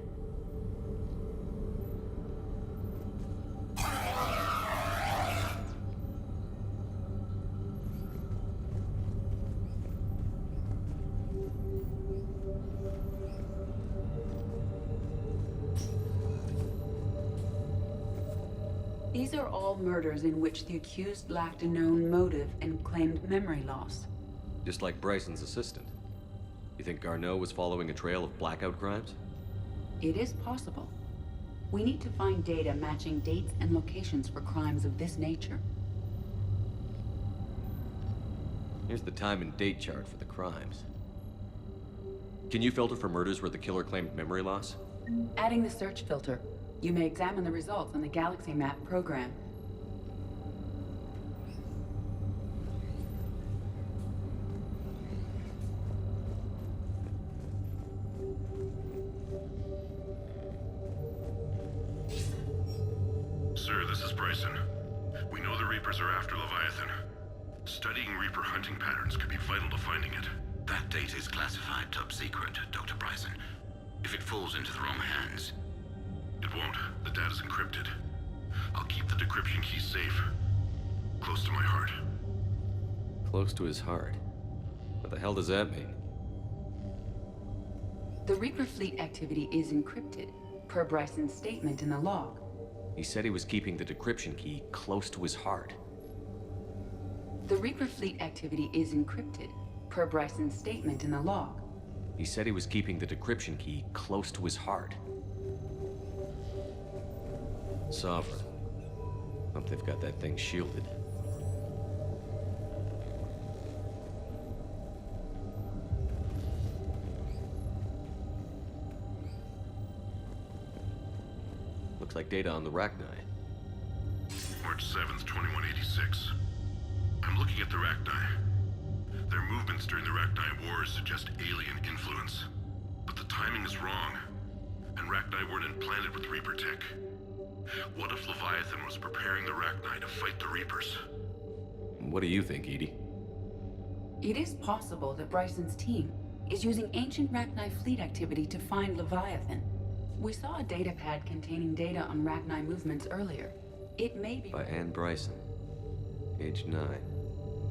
These are all murders in which the accused lacked a known motive and claimed memory loss. Just like Bryson's assistant. You think Garneau was following a trail of blackout crimes? It is possible. We need to find data matching dates and locations for crimes of this nature. Here's the time and date chart for the crimes. Can you filter for murders where the killer claimed memory loss? Adding the search filter, you may examine the results on the Galaxy Map program. Sir, this is Bryson. We know the Reapers are after Leviathan. Studying Reaper hunting patterns could be vital to finding it. That data is classified top secret, Dr. Bryson. If it falls into the wrong hands... It won't. The data's encrypted. I'll keep the decryption key safe. Close to my heart. Close to his heart? What the hell does that mean? The Reaper fleet activity is encrypted, per Bryson's statement in the log. He said he was keeping the decryption key close to his heart. The Reaper fleet activity is encrypted, per Bryson's statement in the log. He said he was keeping the decryption key close to his heart. Sovereign. Hope they've got that thing shielded. Looks like data on the Rachni. March 7th, 2186. I'm looking at the Rachni. Their movements during the Rachni Wars suggest alien influence. But the timing is wrong. And Rachni weren't implanted with Reaper tech. What if Leviathan was preparing the Rachni to fight the Reapers? What do you think, Edie? It is possible that Bryson's team is using ancient Rachni fleet activity to find Leviathan. We saw a data pad containing data on Rachni movements earlier. It may be... By Anne Bryson. Age 9.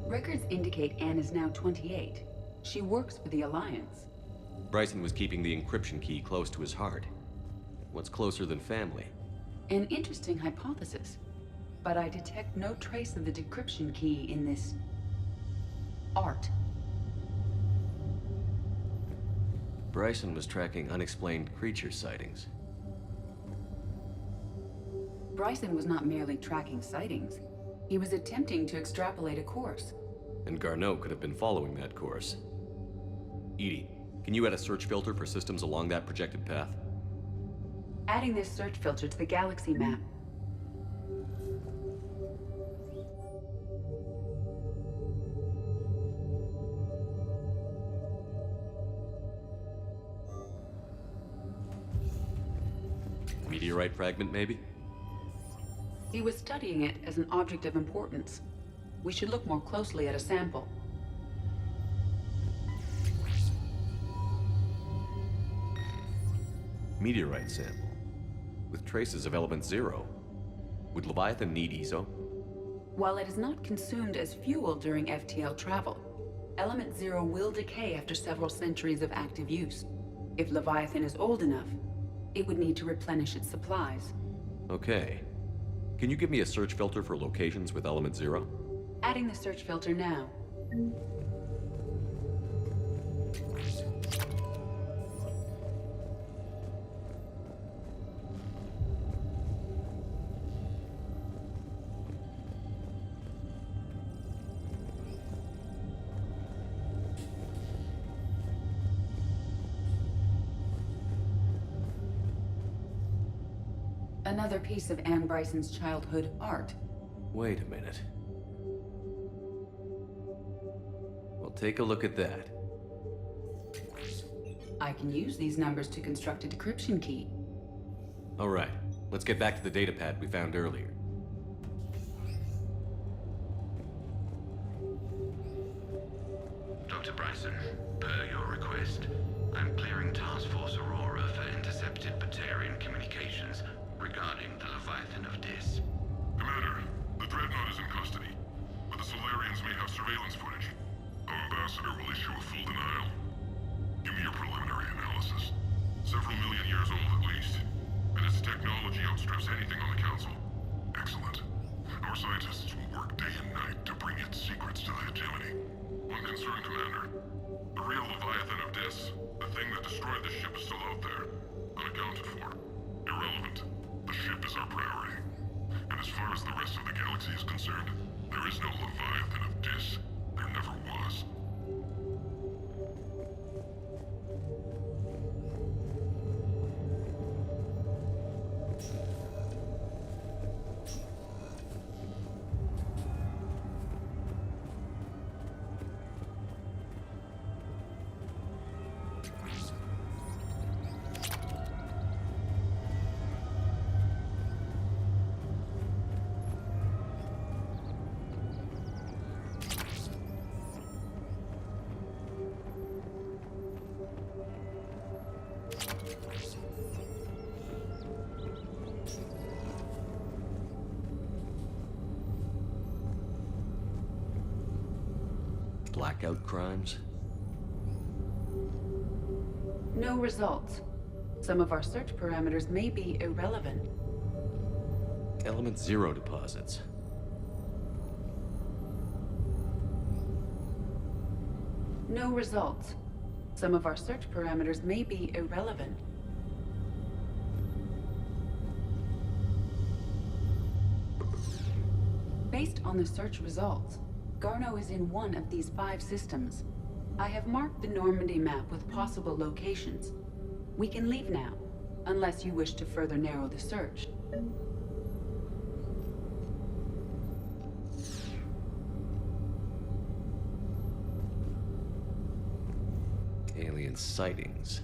Records indicate Anne is now 28. She works for the Alliance. Bryson was keeping the encryption key close to his heart. What's closer than family? An interesting hypothesis, but I detect no trace of the decryption key in this... art. Bryson was tracking unexplained creature sightings. Bryson was not merely tracking sightings. He was attempting to extrapolate a course. And Garneau could have been following that course. Edie, can you add a search filter for systems along that projected path? Adding this search filter to the Galaxy Map. Meteorite fragment, maybe? He was studying it as an object of importance. We should look more closely at a sample. Meteorite sample. With traces of element 0. Would Leviathan need ESO? While it is not consumed as fuel during FTL travel, element 0 will decay after several centuries of active use. If Leviathan is old enough, It would need to replenish its supplies. Okay. Can you give me a search filter for locations with element 0? Adding the search filter now. Another piece of Anne Bryson's childhood art. Wait a minute. Well, take a look at that. I can use these numbers to construct a decryption key. All right, let's get back to the datapad we found earlier. Dr. Bryson, per your request, I'm clearing Task Force Aurora for intercepted Batarian communications regarding the Leviathan of Dis. Commander, the Dreadnought is in custody, but the Solarians may have surveillance footage. Our ambassador will issue a full denial. Give me your preliminary analysis. Several million years old at least, and its technology outstrips anything on the Council. Excellent. Our scientists will work day and night to bring its secrets to the hegemony. One concern, Commander. The real Leviathan of Dis, the thing that destroyed the ship, is still out there, unaccounted for. Irrelevant. The ship is our priority. And as far as the rest of the galaxy is concerned, there is no Leviathan of Dis. There never was. Blackout crimes? No results. Some of our search parameters may be irrelevant. Element 0 deposits. No results. Some of our search parameters may be irrelevant. Based on the search results, Garno is in one of these 5 systems. I have marked the Normandy map with possible locations. We can leave now, unless you wish to further narrow the search. Alien sightings.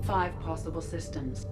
Five possible systems.